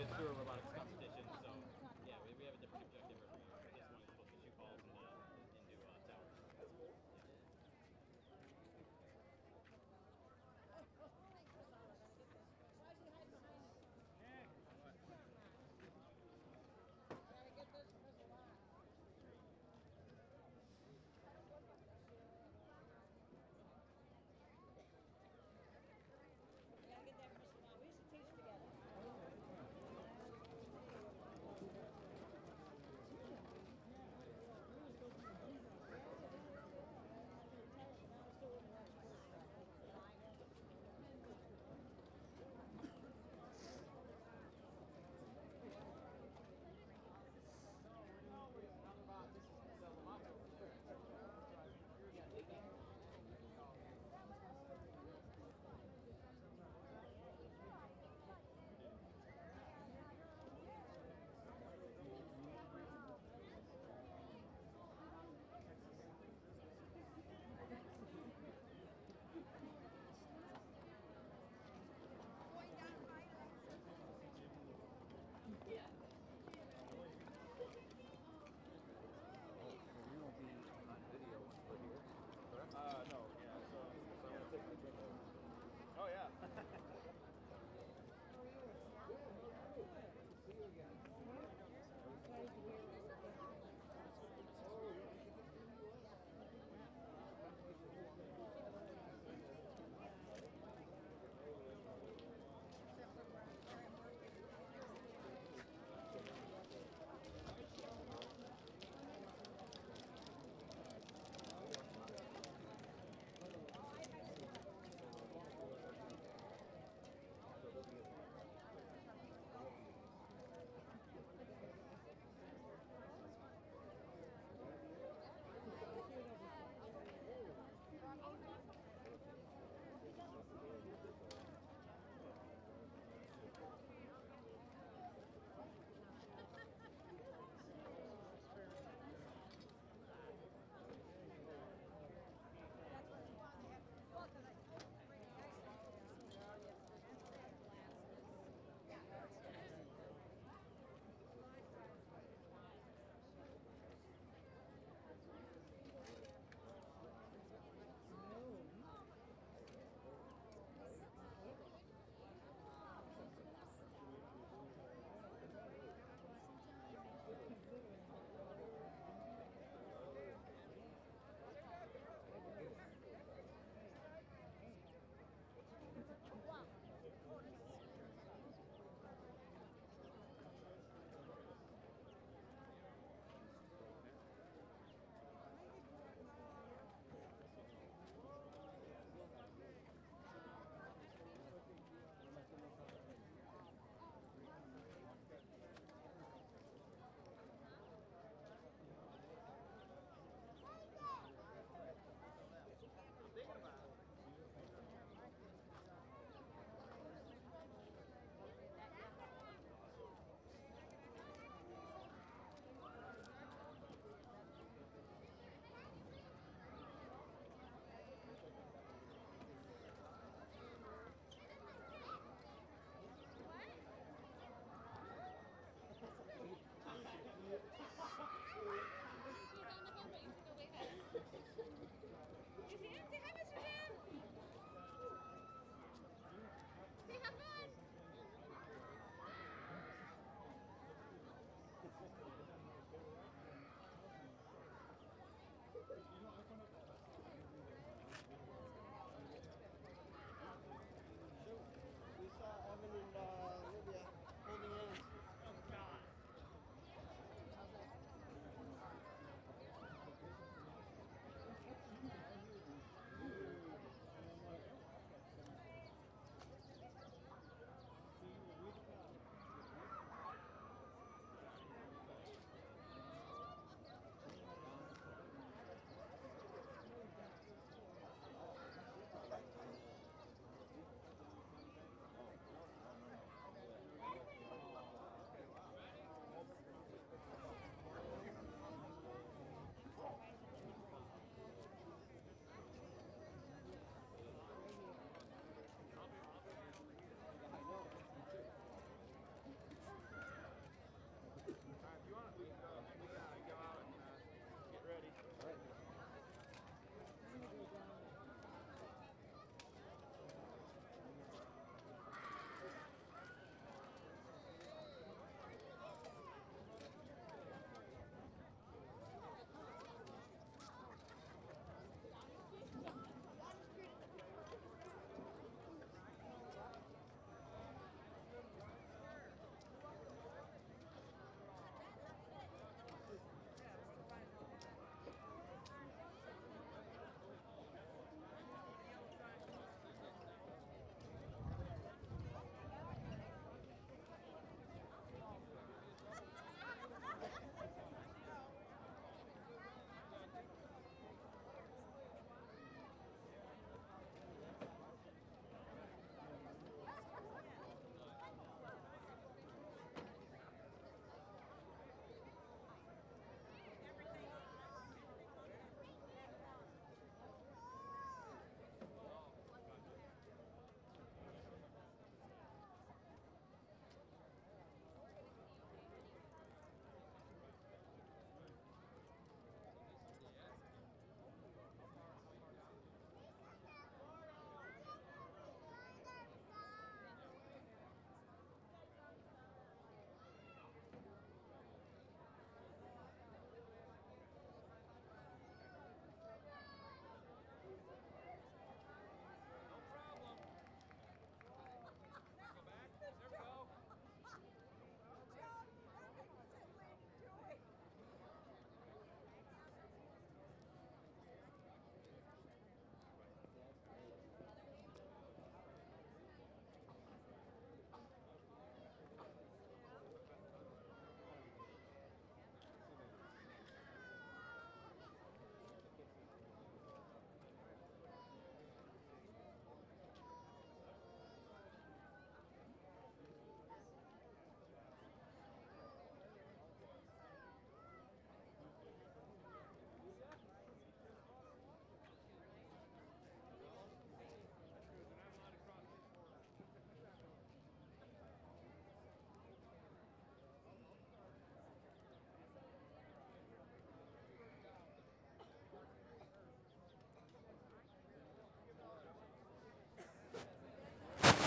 competitions through a robotics competition. So yeah, we have a different objective every year. This one is supposed to shoot balls into towers. That's cool. Why is he hiding behind us? Gotta get this missile out. We gotta get that missile out. We used to teach together.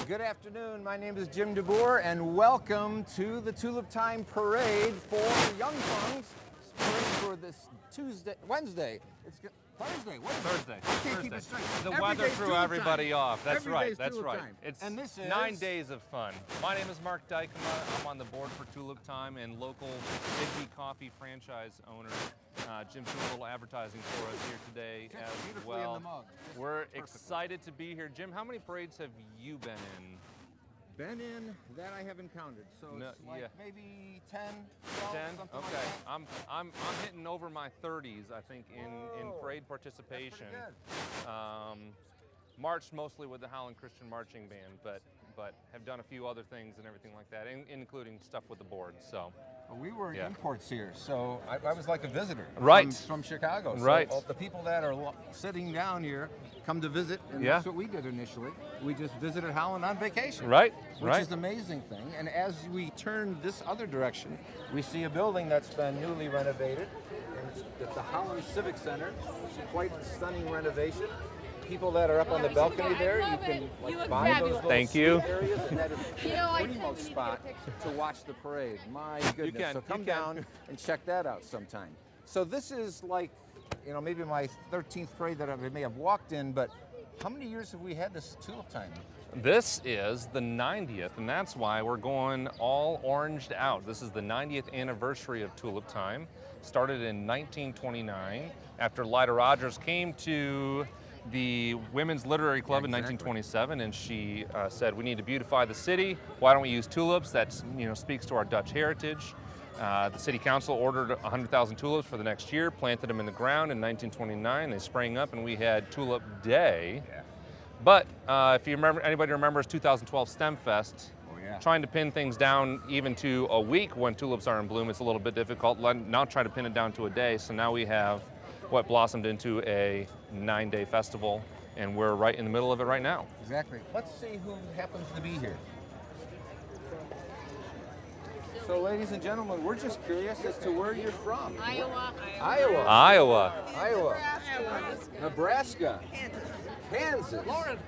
Good afternoon. My name is Jim DeBoer, and welcome to the Tulip Time Parade for Young Fungs. Parade for this Wednesday. It's Thursday. What is Thursday. it? I can't keep it straight. The Every weather day's threw Tulip everybody time. off. That's Every right. day's That's Tulip right. time. It's And this is 9 days of fun. My name is Mark Dykema. I'm on the board for Tulip Time and local Miffy Coffee franchise owner. Jim's doing a little advertising for us here today Check as beautifully in well. the mug. Just We're perfectly. excited to be here. Jim, how many parades have you been in? Been in that I have encountered. So No, it's like yeah. maybe 10, 12, 10? something Okay. like that. I'm hitting over my 30s, I think, in Whoa, parade that's participation. pretty good. Marched mostly with the Howland Christian Marching Band, but have done a few other things and everything like that, including stuff with the board. So, Well, we were Yeah. imports here, so I was like a visitor Right. from Chicago. So Right. all the people that are sitting down here come to visit, and Yeah. that's what we did initially. We just visited Holland on vacation. right, Which right. is an amazing thing. And as we turn this other direction, we see a building that's been newly renovated. And it's the Holland Civic Center. It's quite a stunning renovation. People that are up on the balcony there, you can buy those little Thank you. seat areas, and that is the I said primo we need to get a spot picture. to watch the parade. My goodness. can, So come you can. down and check that out sometime. So this is like, maybe my 13th parade that I may have walked in, but how many years have we had this Tulip Time? This is the 90th, and that's why we're going all oranged out. This is the 90th anniversary of Tulip Time. Started in 1929 after Lyda Rogers came to the Women's Literary Club in Exactly. 1927, and she said, we need to beautify the city. Why don't we use tulips? That speaks to our Dutch heritage. The city council ordered 100,000 tulips for the next year, planted them in the ground in 1929. They sprang up, and we had Tulip Day. Yeah. But if you remember, anybody remembers 2012 STEM Fest, Oh, yeah. trying to pin things down even to a week when tulips are in bloom, it's a little bit difficult. Now try to pin it down to a day. So now we have what blossomed into a 9-day festival, and we're right in the middle of it right now. Exactly. Let's see who happens to be here. So, ladies and gentlemen, we're just curious as to where you're from. Iowa. Iowa. Iowa. Nebraska. Kansas. Lawrence,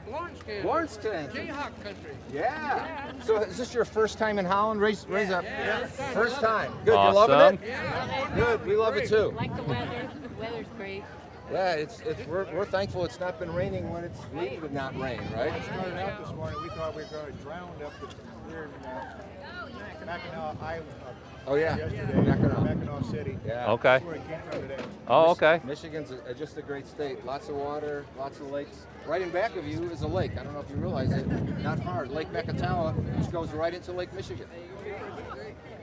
Kansas. Jayhawk country. Yeah. So is this your first time in Holland? Raise up. Yeah. First time. Good. Awesome. You loving it? Yeah. Good. We love it too. Like the weather. The weather's great. Yeah. We're thankful it's not been raining when it's needed to not rain, right? Started out this morning, we thought we were going to drown up here in Mackinac, Iowa. Oh yeah. Yesterday, Mackinac City. Yeah. Okay. That's where it came from today. Oh, okay. Michigan's just a great state. Lots of water, lots of lakes. Right in back of you is a lake. I don't know if you realize it. Not far. Lake Meketawa, which goes right into Lake Michigan,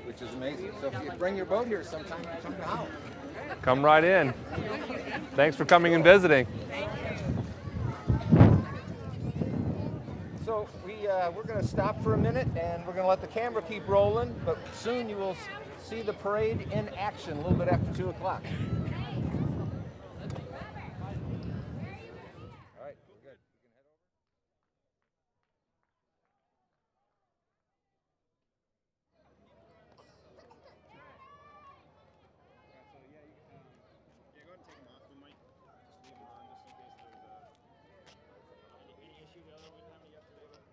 which is amazing. So if you bring your boat here sometime, you come to Holland. Come right in. Thanks for coming and visiting. So we're going to stop for a minute, and we're going to let the camera keep rolling, but soon you will see the parade in action a little bit after 2 o'clock. All right, we're good. We can head over. Yeah, go ahead and take them off. We might just leave them on just in case there's any issue. The other we didn't have any yesterday, but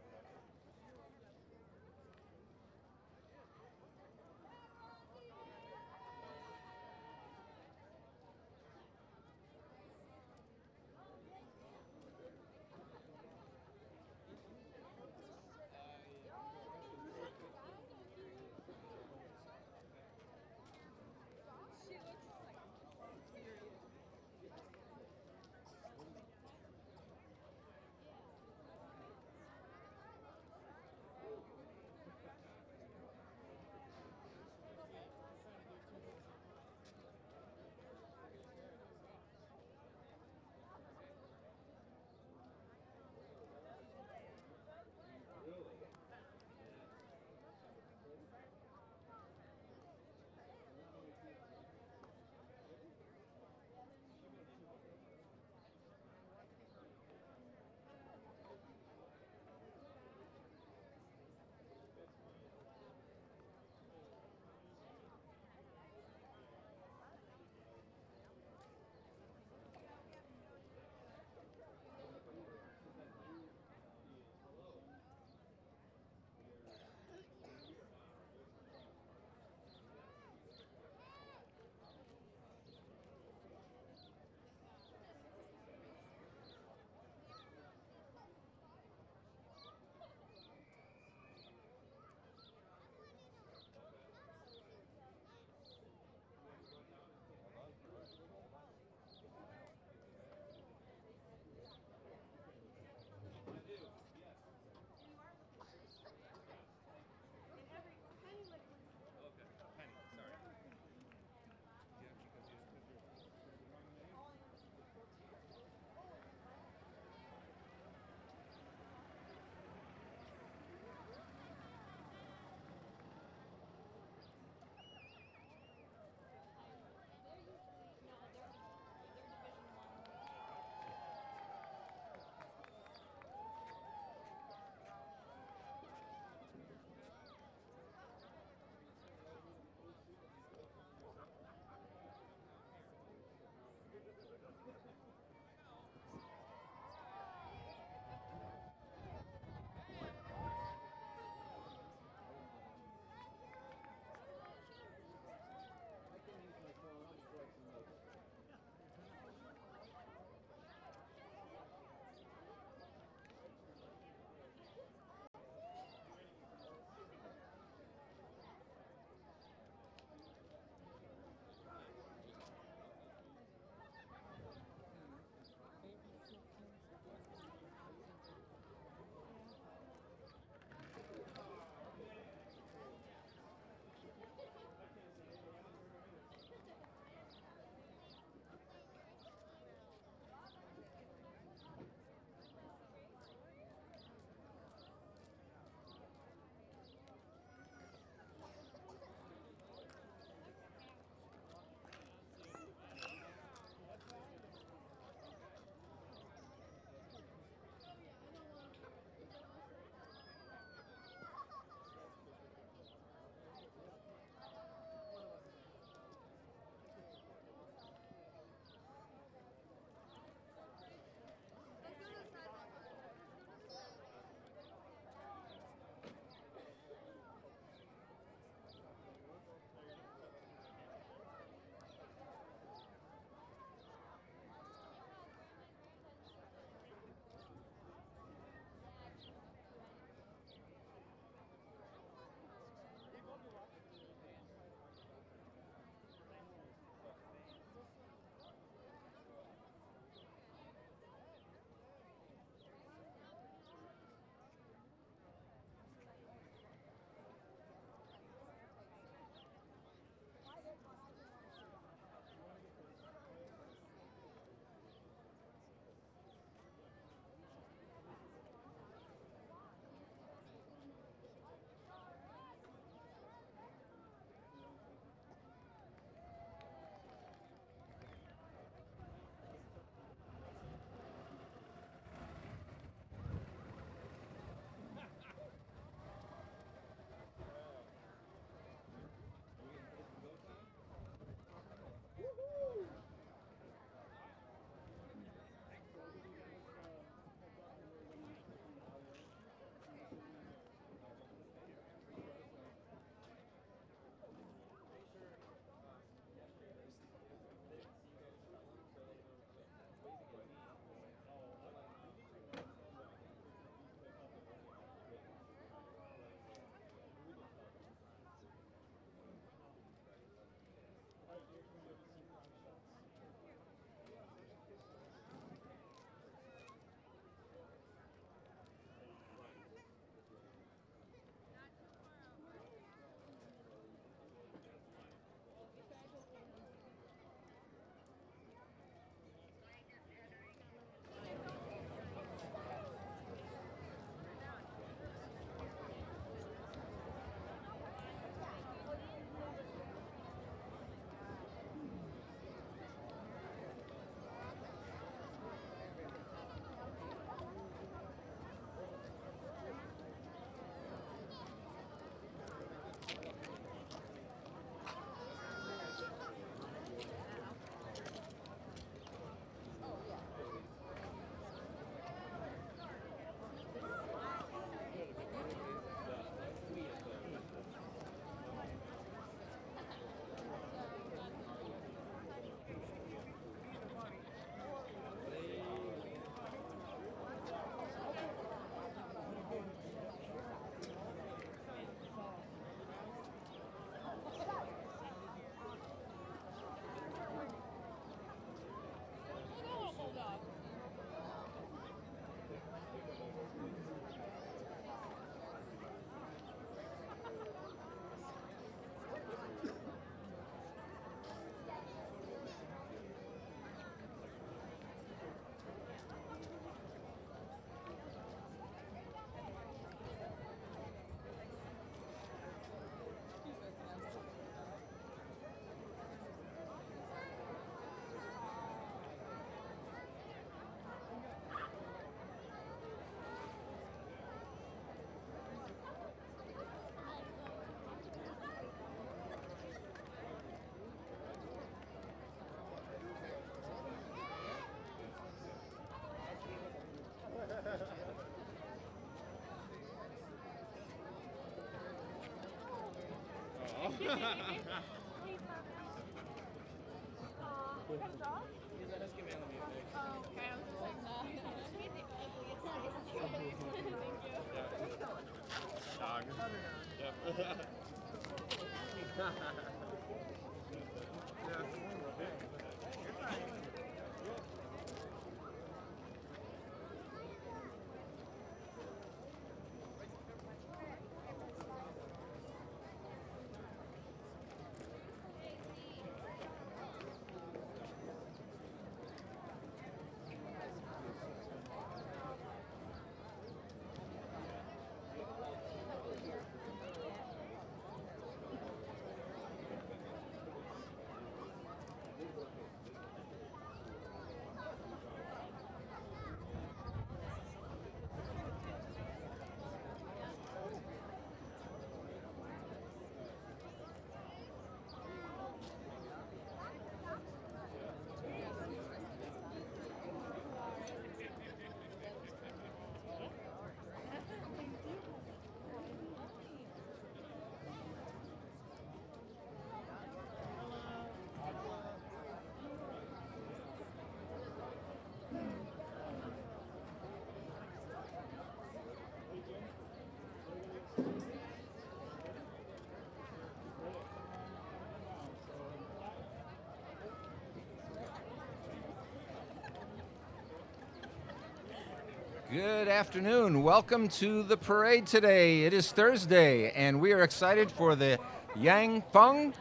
Good afternoon. Welcome to the parade today. It is Thursday, and we are excited for the Yang Feng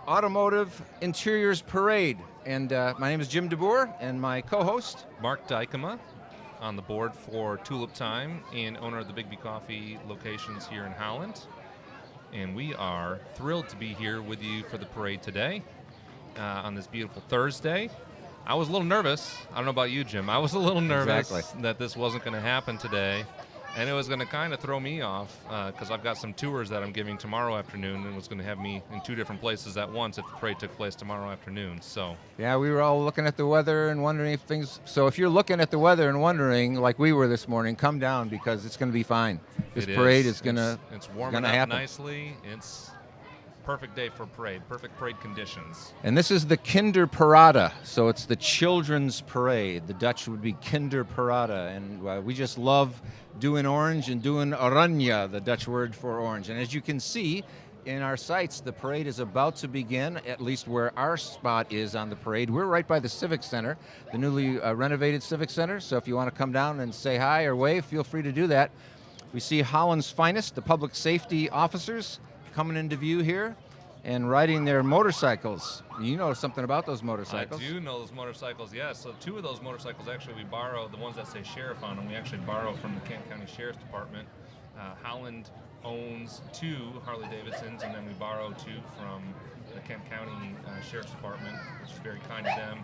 Automotive Interiors Parade. And my name is Jim DeBoer, and my co-host, Mark Dykema, on the board for Tulip Time and owner of the Big B Coffee locations here in Howland. And we are thrilled to be here with you for the parade today on this beautiful Thursday. I was a little nervous. I don't know about you, Jim. I was a little nervous that this wasn't going to happen today. And it was going to kind of throw me off because I've got some tours that I'm giving tomorrow afternoon, and it was going to have me in two different places at once if the parade took place tomorrow afternoon. So yeah, we were all looking at the weather and wondering if things. So if you're looking at the weather and wondering, like we were this morning, come down because it's going to be fine. This parade is going to. It's warming up nicely. It's perfect day for a parade. Perfect parade conditions. And this is the KINDERPARADE, so it's the children's parade. The Dutch would be KINDERPARADE, and we just love doing orange and doing oranje, the Dutch word for orange. And as you can see in our sights, the parade is about to begin, at least where our spot is on the parade. We're right by the Civic Center, the newly renovated Civic Center, so if you want to come down and say hi or wave, feel free to do that. We see Holland's finest, the public safety officers, coming into view here and riding their motorcycles. You know something about those motorcycles. I do know those motorcycles, yes. So two of those motorcycles, actually, we borrow, the ones that say sheriff on them, we actually borrow from the Kent County Sheriff's Department. Howland owns two Harley Davidsons, and then we borrow two from the Kent County Sheriff's Department, which is very kind of them.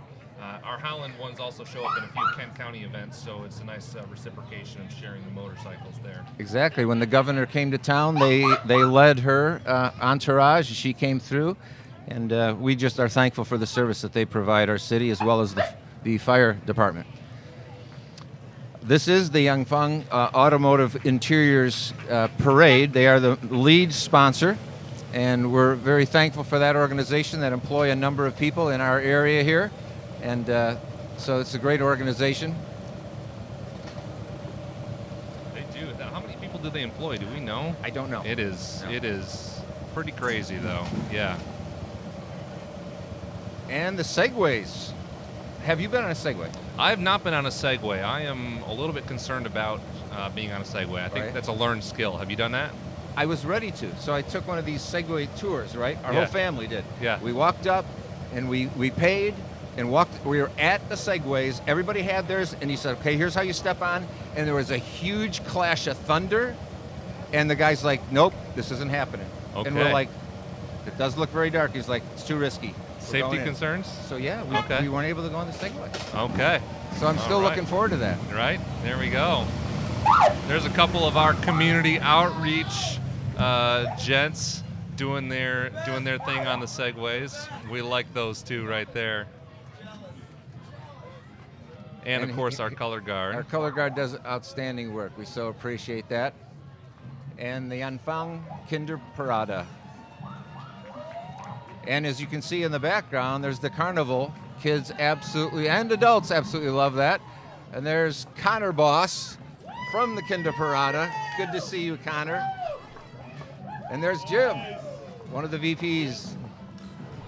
Our Howland ones also show up in a few Kent County events, so it's a nice reciprocation of sharing the motorcycles there. Exactly. When the governor came to town, they led her entourage. She came through, and we just are thankful for the service that they provide our city as well as the fire department. This is the Yang Feng Automotive Interiors Parade. They are the lead sponsor, and we're very thankful for that organization that employ a number of people in our area here. And so it's a great organization. They do. How many people do they employ? Do we know? I don't know. It is. No. It is pretty crazy, though. Yeah. And the Segways. Have you been on a Segway? I have not been on a Segway. I am a little bit concerned about being on a Segway. I think that's a learned skill. Have you done that? I was ready to. So I took one of these Segway tours, right? Our whole family did. Yeah. We walked up and we paid. And walked. We were at the Segways. Everybody had theirs, and he said, "Okay, here's how you step on." And there was a huge clash of thunder, and the guy's like, "Nope, this isn't happening." Okay. And we're like, "It does look very dark." He's like, "It's too risky." Safety concerns? So yeah, we weren't able to go on the Segway. Okay. So I'm still looking forward to that. Right. There we go. There's a couple of our community outreach gents doing their thing on the Segways. We like those two right there. And of course, our color guard. Our color guard does outstanding work. We so appreciate that. And the Yang Feng KINDERPARADE. And as you can see in the background, there's the carnival. Kids absolutely, and adults absolutely love that. And there's Connor Boss from the KINDERPARADE. Good to see you, Connor. And there's Jim, one of the VPs,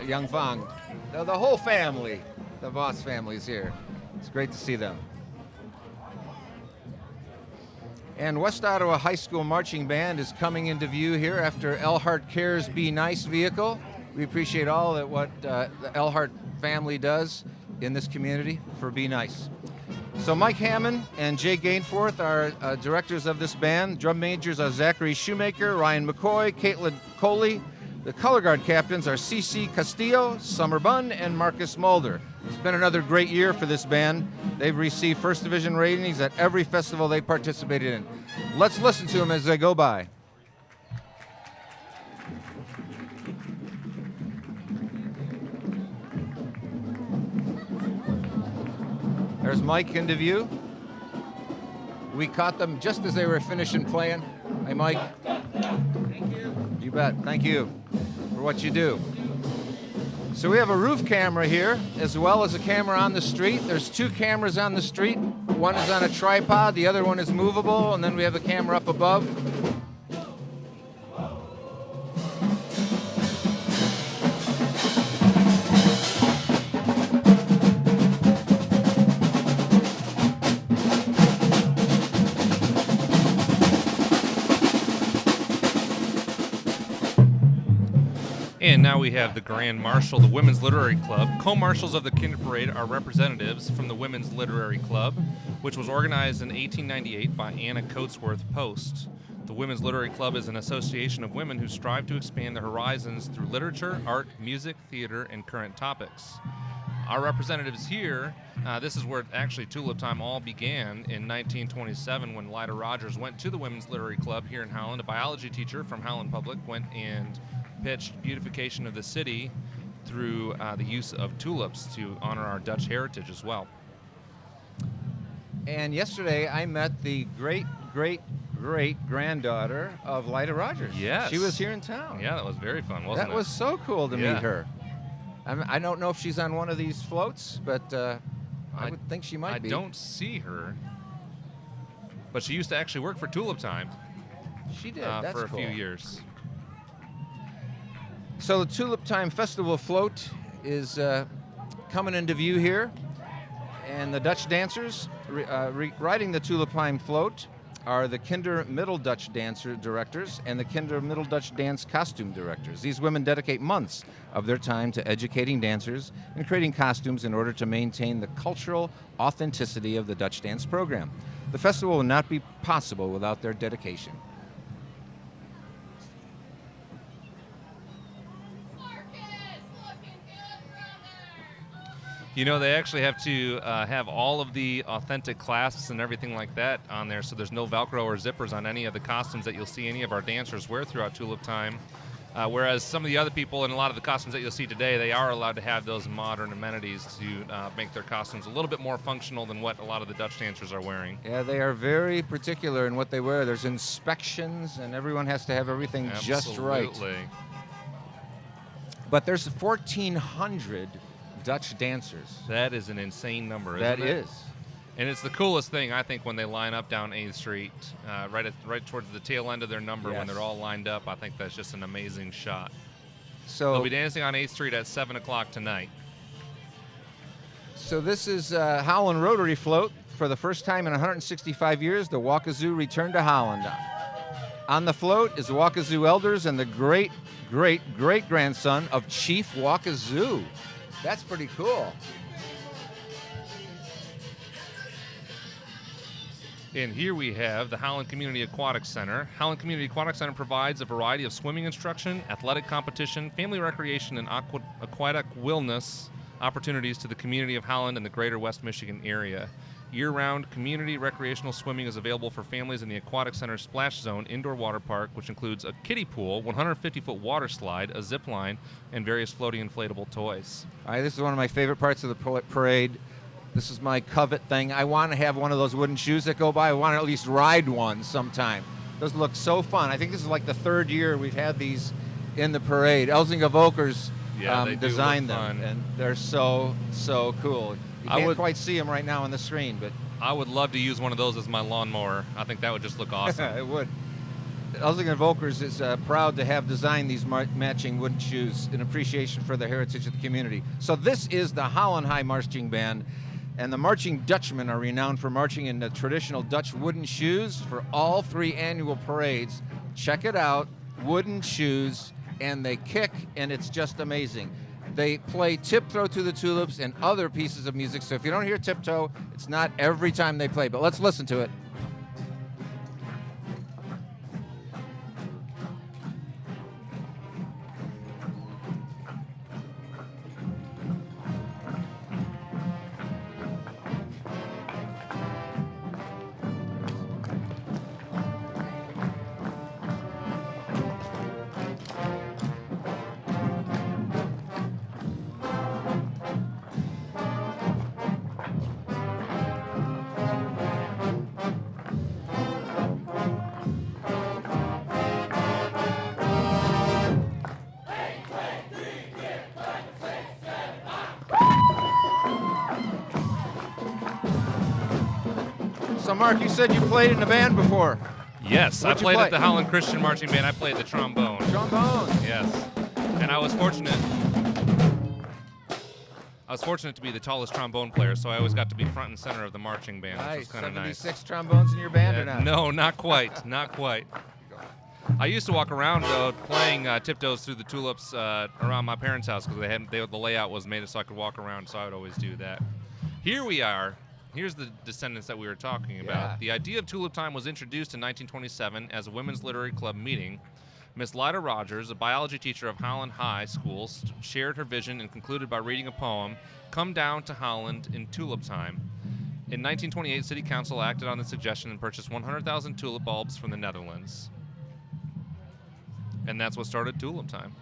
Young Fong. The whole family, the Voss family's here. It's great to see them. And West Ottawa High School Marching Band is coming into view here after Elhart Cares Be Nice vehicle. We appreciate all that what the Elhart family does in this community for Be Nice. So Mike Hammond and Jay Gainforth are directors of this band. Drum majors are Zachary Shoemaker, Ryan McCoy, Caitlin Coley. The color guard captains are CC Castillo, Summer Bunn, and Marcus Mulder. It's been another great year for this band. They've received first division ratings at every festival they participated in. Let's listen to them as they go by. There's Mike into view. We caught them just as they were finishing playing. Hey, Mike. Thank you. You bet. Thank you for what you do. So we have a roof camera here, as well as a camera on the street. There's two cameras on the street. One is on a tripod, the other one is movable, and then we have a camera up above. And now we have the Grand Marshal, the Women's Literary Club. Co-marshals of the KINDERPARADE are representatives from the Women's Literary Club, which was organized in 1898 by Anna Coatsworth Post. The Women's Literary Club is an association of women who strive to expand their horizons through literature, art, music, theater, and current topics. Our representatives here, this is where actually Tulip Time all began in 1927 when Lyda Rogers went to the Women's Literary Club here in Howland. A biology teacher from Howland Public went and pitched beautification of the city through the use of tulips to honor our Dutch heritage as well. And yesterday I met the great-great-great-granddaughter of Lyda Rogers. Yes. She was here in town. Yeah, that was very fun, wasn't it? That was so cool to Yeah. meet her. I don't know if she's on one of these floats, but I would think she might be. I don't see her, but she used to actually work for Tulip Time. She did. That's for a cool. few years. So the Tulip Time Festival float is coming into view here, and the Dutch dancers riding the Tulip Time float are the Kinder Middle Dutch dancer directors and the Kinder Middle Dutch dance costume directors. These women dedicate months of their time to educating dancers and creating costumes in order to maintain the cultural authenticity of the Dutch dance program. The festival will not be possible without their dedication. You know, they actually have to have all of the authentic clasps and everything like that on there, so there's no Velcro or zippers on any of the costumes that you'll see any of our dancers wear throughout Tulip Time. Whereas some of the other people in a lot of the costumes that you'll see today, they are allowed to have those modern amenities to make their costumes a little bit more functional than what a lot of the Dutch dancers are wearing. Yeah, they are very particular in what they wear. There's inspections, and everyone has to have everything just right. Absolutely. But there's 1,400 Dutch dancers. That is an insane number, isn't That it? is. And it's the coolest thing, I think, when they line up down 8th Street, right towards the tail end of their number, Yes. when they're all lined up. I think that's just an amazing shot. So They'll be dancing on 8th Street at 7 o'clock tonight. So this is Howland Rotary Float. For the first time in 165 years, the Wakazoo returned to Howland. On the float is the Wakazoo elders and the great-great-great-grandson of Chief Wakazoo. That's pretty cool. And here we have the Howland Community Aquatic Center. Howland Community Aquatic Center provides a variety of swimming instruction, athletic competition, family recreation, and aquatic wellness opportunities to the community of Howland and the greater West Michigan area. Year-round community recreational swimming is available for families in the Aquatic Center Splash Zone indoor water park, which includes a kiddie pool, 150-foot water slide, a zip line, and various floating inflatable toys. All right, this is one of my favorite parts of the parade. This is my covet thing. I want to have one of those wooden shoes that go by. I want to at least ride one sometime. Those look so fun. I think this is like the third year we've had these in the parade. Elzinga Volkers Yeah, they do designed look them, fun. and they're so cool. You I can't would- quite see them right now on the screen, but I would love to use one of those as my lawnmower. I think that would just look awesome. it would. Elsingen Volkers is proud to have designed these matching wooden shoes in appreciation for the heritage of the community. So this is the Holland High Marching Band, and the Marching Dutchmen are renowned for marching in the traditional Dutch wooden shoes for all 3 annual parades. Check it out, wooden shoes, and they kick, and it's just amazing. They play Tiptoe to the Tulips and other pieces of music, so if you don't hear Tiptoe, it's not every time they play, but let's listen to it. So Mark, you said you played in a band before. Yes, What'd I you played play? at the Howland Christian Marching Band. I played the trombone. Trombone. Yes, and I was fortunate. To be the tallest trombone player, so I always got to be front and center of the marching band, which Nice. was kind of nice. 76 trombones in your band or not? No, not quite, not quite. I used to walk around though, playing tiptoes through the tulips around my parents' house because the layout was made so I could walk around, so I would always do that. Here we are. Here's the descendants that we were talking about. Yeah. The idea of Tulip Time was introduced in 1927 as a women's literary club meeting. Miss Lyda Rogers, a biology teacher of Howland High School, shared her vision and concluded by reading a poem, Come Down to Howland in Tulip Time. In 1928, City Council acted on the suggestion and purchased 100,000 tulip bulbs from the Netherlands. And that's what started Tulip Time.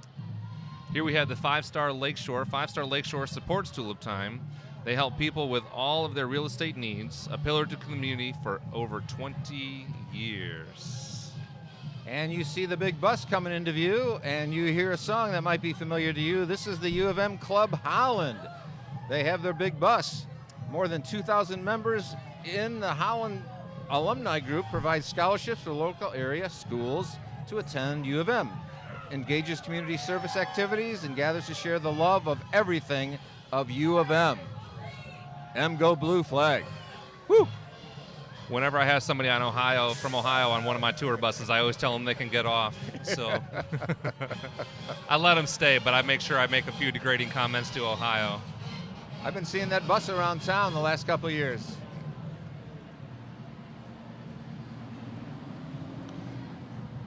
Here we have the Five-Star Lakeshore. Five-Star Lakeshore supports Tulip Time. They help people with all of their real estate needs, a pillar to the community for over 20 years. And you see the big bus coming into view, and you hear a song that might be familiar to you. This is the U of M Club Howland. They have their big bus. More than 2,000 members in the Howland alumni group provide scholarships for local area schools to attend U of M, engages community service activities, and gathers to share the love of everything of U of M. M Go Blue flag. Woo! Whenever I have somebody from Ohio on one of my tour buses, I always tell them they can get off. So I let them stay, but I make sure I make a few degrading comments to Ohio. I've been seeing that bus around town the last couple of years.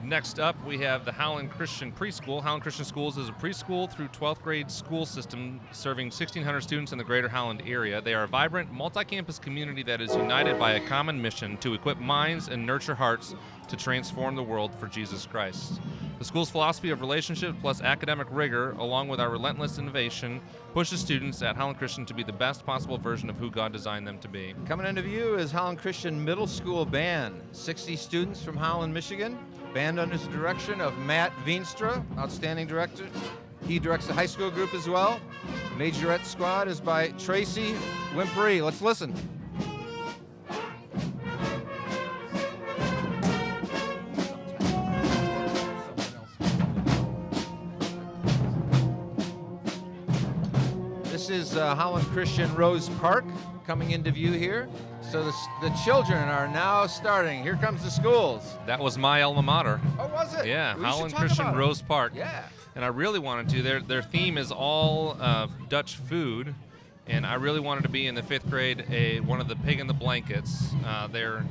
Next up, we have the Howland Christian Preschool. Howland Christian Schools is a preschool through 12th grade school system serving 1,600 students in the greater Howland area. They are a vibrant, multi-campus community that is united by a common mission to equip minds and nurture hearts to transform the world for Jesus Christ. The school's philosophy of relationship plus academic rigor, along with our relentless innovation, pushes students at Howland Christian to be the best possible version of who God designed them to be. Coming into view is Howland Christian Middle School Band. 60 students from Howland, Michigan. Band under the direction of Matt Veenstra, outstanding director. He directs the high school group as well. Majorette squad is by Tracy Wimpery. Let's listen. This is Howland Christian Rose Park coming into view here. So the children are now starting. Here comes the schools. That was my alma mater. Oh, was it? Yeah, We should Howland talk Christian about it. Rose Park. Yeah. And I really wanted to. Their theme is all Dutch food, and I really wanted to be in the 5th grade one of the pig in the blankets there,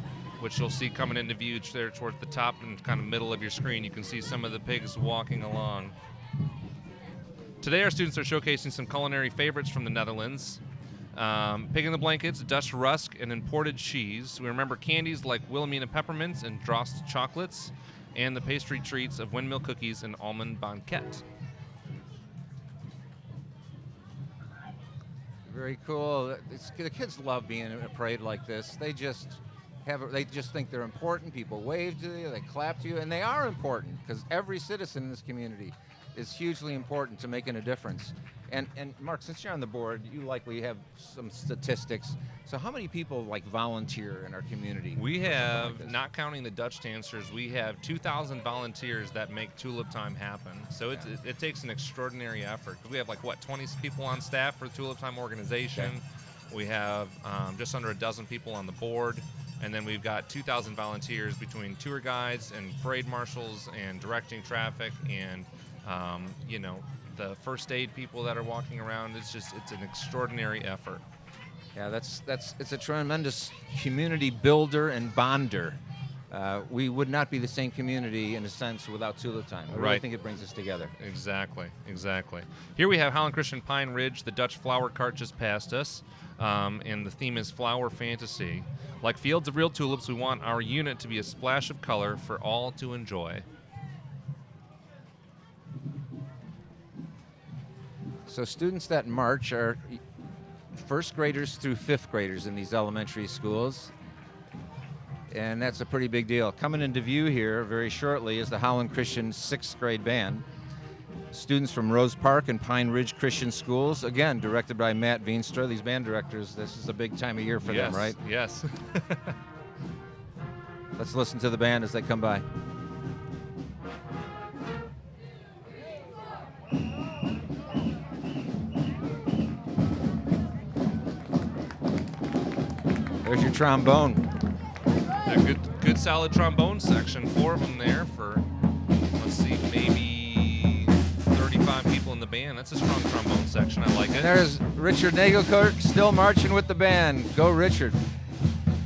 which you'll see coming into view there toward the top and kind of middle of your screen. You can see some of the pigs walking along. Today our students are showcasing some culinary favorites from the Netherlands. Pig in the blankets, Dutch rusk, and imported cheese. We remember candies like Wilhelmina peppermints and Drost chocolates, and the pastry treats of windmill cookies and almond banquet. Very cool. The kids love being in a parade like this. they just think they're important. People wave to you, they clap to you, and they are important because every citizen in this community is hugely important to making a difference. And Mark, since you're on the board, you likely have some statistics. So how many people like volunteer in our community? We have, not counting the Dutch dancers, we have 2,000 volunteers that make Tulip Time happen. So it takes an extraordinary effort. We have 20 people on staff for the Tulip Time organization. Okay. We have just under a dozen people on the board. And then we've got 2,000 volunteers between tour guides and parade marshals and directing traffic and, the first aid people that are walking around. It's an extraordinary effort. Yeah, it's a tremendous community builder and bonder. We would not be the same community in a sense without Tulip Time. I really think it brings us together. Exactly. Here we have Howland Christian Pine Ridge. The Dutch flower cart just passed us, and the theme is flower fantasy. Like fields of real tulips, we want our unit to be a splash of color for all to enjoy. So students that march are first graders through fifth graders in these elementary schools, and that's a pretty big deal. Coming into view here very shortly is the Howland Christian sixth grade band. Students from Rose Park and Pine Ridge Christian Schools, again, directed by Matt Veenstra. These band directors, this is a big time of year for them, right? Yes. Let's listen to the band as they come by. There's your trombone. A good solid trombone section. 4 of them there for, let's see, maybe 35 people in the band. That's a strong trombone section. I like it. And there's Richard Nagelkirk still marching with the band. Go Richard.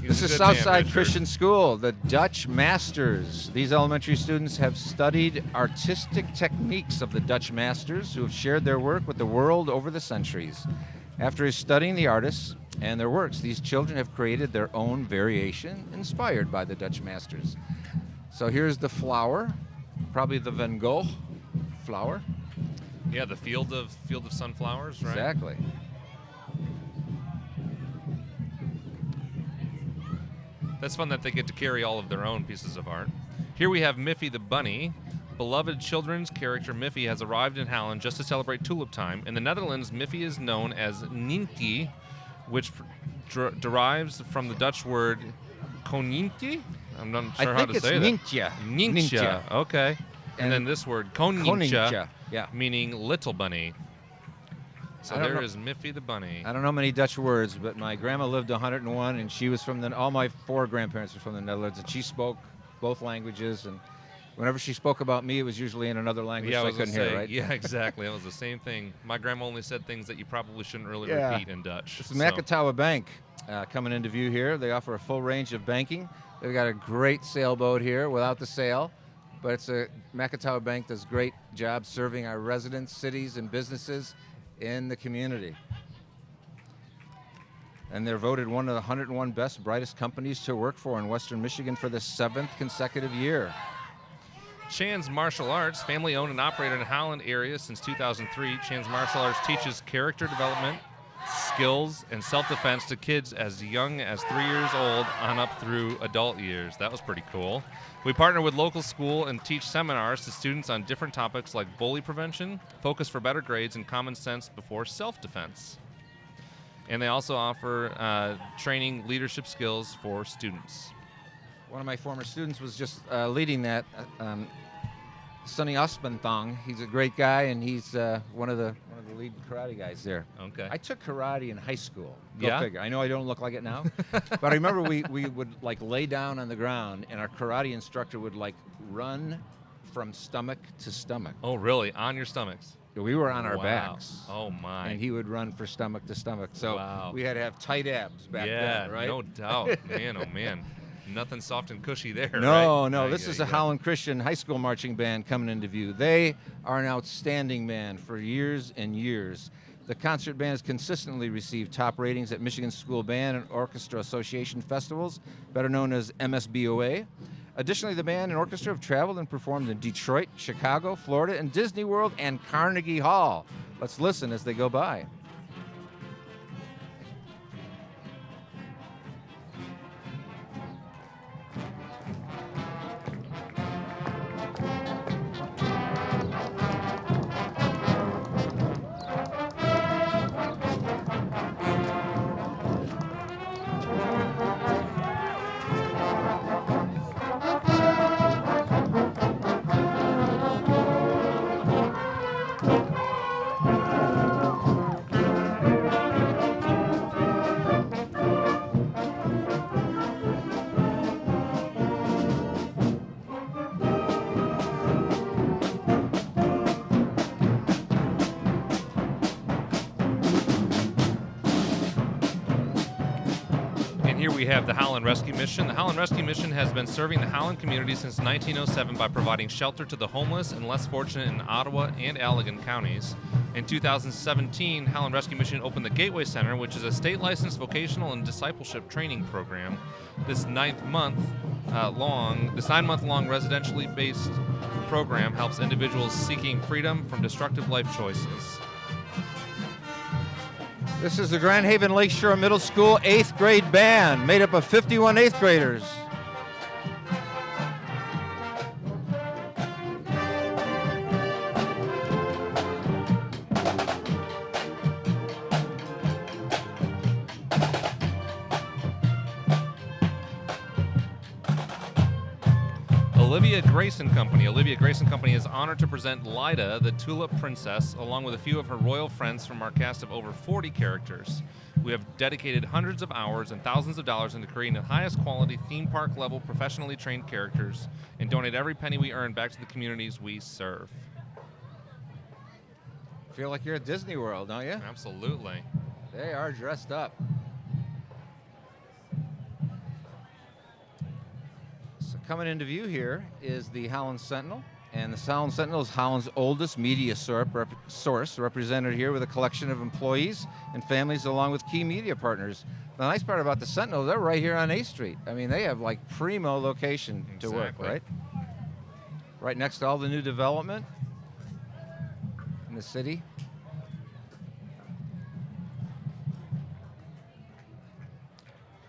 This is Southside Christian School, the Dutch Masters. These elementary students have studied artistic techniques of the Dutch masters who have shared their work with the world over the centuries. After studying the artists and their works, these children have created their own variation inspired by the Dutch masters. So here's the flower, probably the Van Gogh flower. Yeah, the field of sunflowers, right? Exactly. That's fun that they get to carry all of their own pieces of art. Here we have Miffy the Bunny. Beloved children's character Miffy has arrived in Howland just to celebrate Tulip Time. In the Netherlands, Miffy is known as Nienke, which derives from the Dutch word konijntje. I'm not sure how to say that. Nientje. Nientje. Okay. And then this word konijntje, yeah, meaning little bunny. So there is Miffy the Bunny. I don't know many Dutch words, but my grandma lived 101, and she was from all my 4 grandparents were from the Netherlands, and she spoke both languages, and whenever she spoke about me, it was usually in another language, so I couldn't hear, right? Yeah, exactly. It was the same thing. My grandma only said things that you probably shouldn't really repeat in Dutch. It's Makatawa Bank coming into view here. They offer a full range of banking. They've got a great sailboat here without the sail, but Makatawa Bank does a great job serving our residents, cities, and businesses in the community. And they're voted one of the 101 best, brightest companies to work for in Western Michigan for the 7th consecutive year. Chan's Martial Arts, family owned and operated in the Howland area since 2003. Chan's Martial Arts teaches character development, skills, and self-defense to kids as young as 3 years old on up through adult years. That was pretty cool. We partner with local school and teach seminars to students on different topics like bully prevention, focus for better grades, and common sense before self-defense. And they also offer training leadership skills for students. One of my former students was just leading that, Sonny Ospenthong. He's a great guy, and he's one of the lead karate guys there. Okay. I took karate in high school. Go figure. I know I don't look like it now, but I remember we would lay down on the ground, and our karate instructor would run from stomach to stomach. Oh, really? On your stomachs? We were on our backs. Oh, my. And he would run for stomach to stomach. So we had to have tight abs back then, right? Yeah, no doubt. Man, oh, man. Nothing soft and cushy there, No, right? no. This is a Howland Christian High School marching band coming into view. They are an outstanding band for years and years. The concert band has consistently received top ratings at Michigan School Band and Orchestra Association festivals, better known as MSBOA. Additionally, the band and orchestra have traveled and performed in Detroit, Chicago, Florida, and Disney World and Carnegie Hall. Let's listen as they go by. we have the Howland Rescue Mission. The Howland Rescue Mission has been serving the Howland community since 1907 by providing shelter to the homeless and less fortunate in Ottawa and Allegan counties. In 2017, Howland Rescue Mission opened the Gateway Center, which is a state-licensed vocational and discipleship training program. This 9-month-long residentially based program helps individuals seeking freedom from destructive life choices. This is the Grand Haven Lakeshore Middle School 8th grade band, made up of 51 8th graders. Olivia Grayson Company. Olivia Grayson Company is honored to present Lida, the Tulip Princess, along with a few of her royal friends from our cast of over 40 characters. We have dedicated hundreds of hours and thousands of dollars into creating the highest quality theme park level professionally trained characters and donate every penny we earn back to the communities we serve. Feel like you're at Disney World, don't you? Absolutely. They are dressed up. So coming into view here is the Howland Sentinel, and the Howland Sentinel is Howland's oldest media source, represented here with a collection of employees and families along with key media partners. The nice part about the Sentinel, they're right here on 8th Street. I mean, they have like primo location to work, right? Right next to all the new development in the city.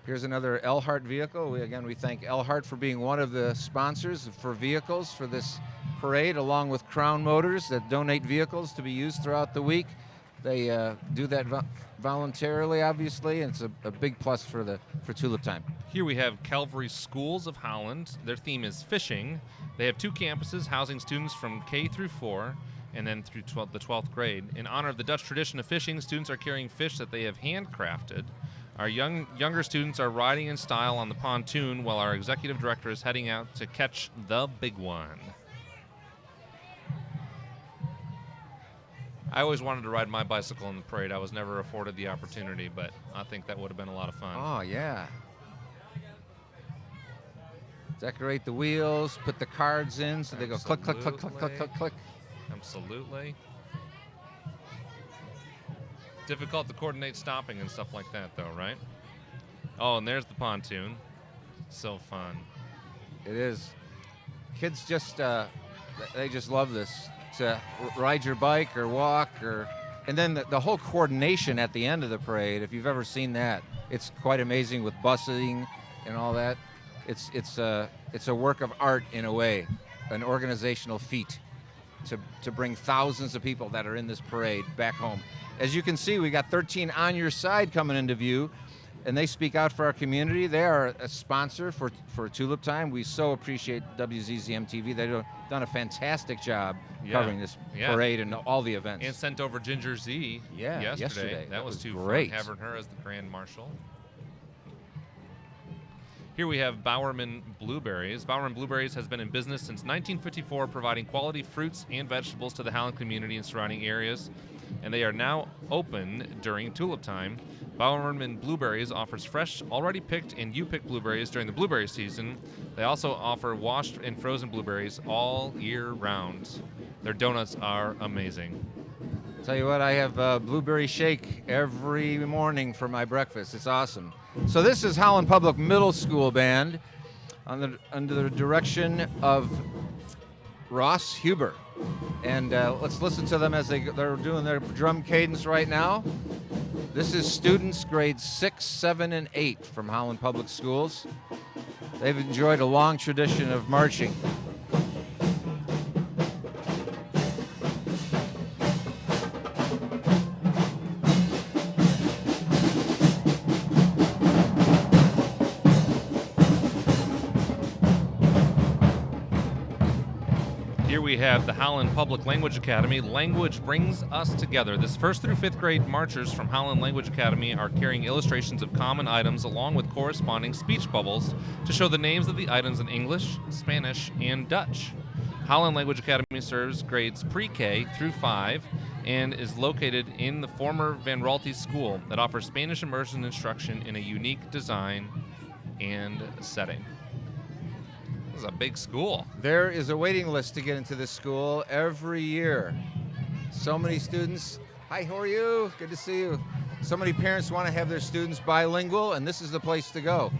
Here's another Elhart vehicle. We thank Elhart for being one of the sponsors for vehicles for this parade, along with Crown Motors that donate vehicles to be used throughout the week. They do that voluntarily, obviously, and it's a big plus for Tulip Time. Here we have Calvary Schools of Howland. Their theme is fishing. They have 2 campuses housing students from K through 4 and then through the 12th grade. In honor of the Dutch tradition of fishing, students are carrying fish that they have handcrafted. Our younger students are riding in style on the pontoon while our executive director is heading out to catch the big one. I always wanted to ride my bicycle in the parade. I was never afforded the opportunity, but I think that would have been a lot of fun. Oh, yeah. Decorate the wheels, put the cards in so they go click, click, click, click, click, click, click. Absolutely. Difficult to coordinate stopping and stuff like that, though, right? Oh, and there's the pontoon. So fun. It is. Kids just, they just love this. To ride your bike or walk, and then the whole coordination at the end of the parade, if you've ever seen that, it's quite amazing with busing and all that. It's a work of art in a way, an organizational feat to bring thousands of people that are in this parade back home. As you can see, we got 13 on your side coming into view, and they speak out for our community. They are a sponsor for Tulip Time. We so appreciate WZZM-TV. They've done a fantastic job covering this parade and all the events. And sent over Ginger Z yesterday. That was great. Fun, having her as the Grand Marshal. Here we have Bowerman Blueberries. Bowerman Blueberries has been in business since 1954, providing quality fruits and vegetables to the Howland community and surrounding areas, and they are now open during Tulip Time. Bowerman Blueberries offers fresh, already picked and you-picked blueberries during the blueberry season. They also offer washed and frozen blueberries all year round. Their donuts are amazing. Tell you what, I have blueberry shake every morning for my breakfast. It's awesome. So this is Howland Public Middle School Band under the direction of Ross Huber. And let's listen to them as they're doing their drum cadence right now. This is students grades 6, 7, and 8 from Howland Public Schools. They've enjoyed a long tradition of marching. We have the Howland Public Language Academy. Language brings us together. This 1st through 5th grade marchers from Howland Language Academy are carrying illustrations of common items along with corresponding speech bubbles to show the names of the items in English, Spanish, and Dutch. Howland Language Academy serves grades pre-K through 5 and is located in the former Van Raalte School that offers Spanish immersion instruction in a unique design and setting. This is a big school. There is a waiting list to get into this school every year. So many students. Hi, how are you? Good to see you. So many parents want to have their students bilingual, and this is the place to go.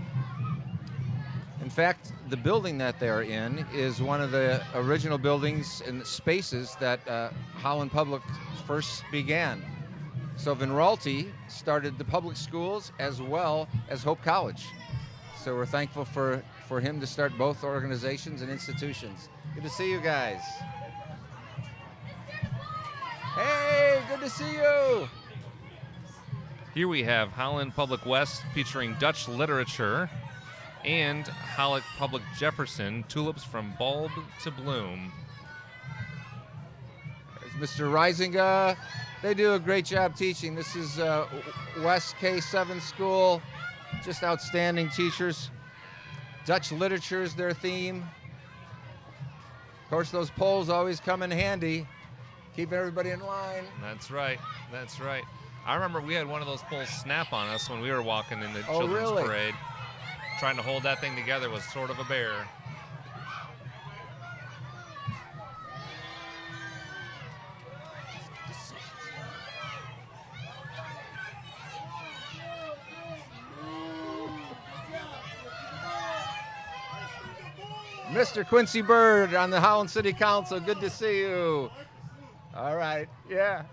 In fact, the building that they're in is one of the original buildings and spaces that Holland Public first began. So Vinralty started the public schools as well as Hope College. So we're thankful for him to start both organizations and institutions. Good to see you guys. Hey, good to see you. Here we have Howland Public West featuring Dutch literature and Howland Public Jefferson, Tulips from Bulb to Bloom. There's Mr. Risinga. They do a great job teaching. This is West K7 School. Just outstanding teachers. Dutch literature is their theme. Of course, those poles always come in handy. Keep everybody in line. That's right. That's right. I remember we had one of those poles snap on us when we were walking in the children's really? parade. Trying to hold that thing together was sort of a bear. Mr. Quincy Bird on the Howland City Council, good to see you. All right, yeah.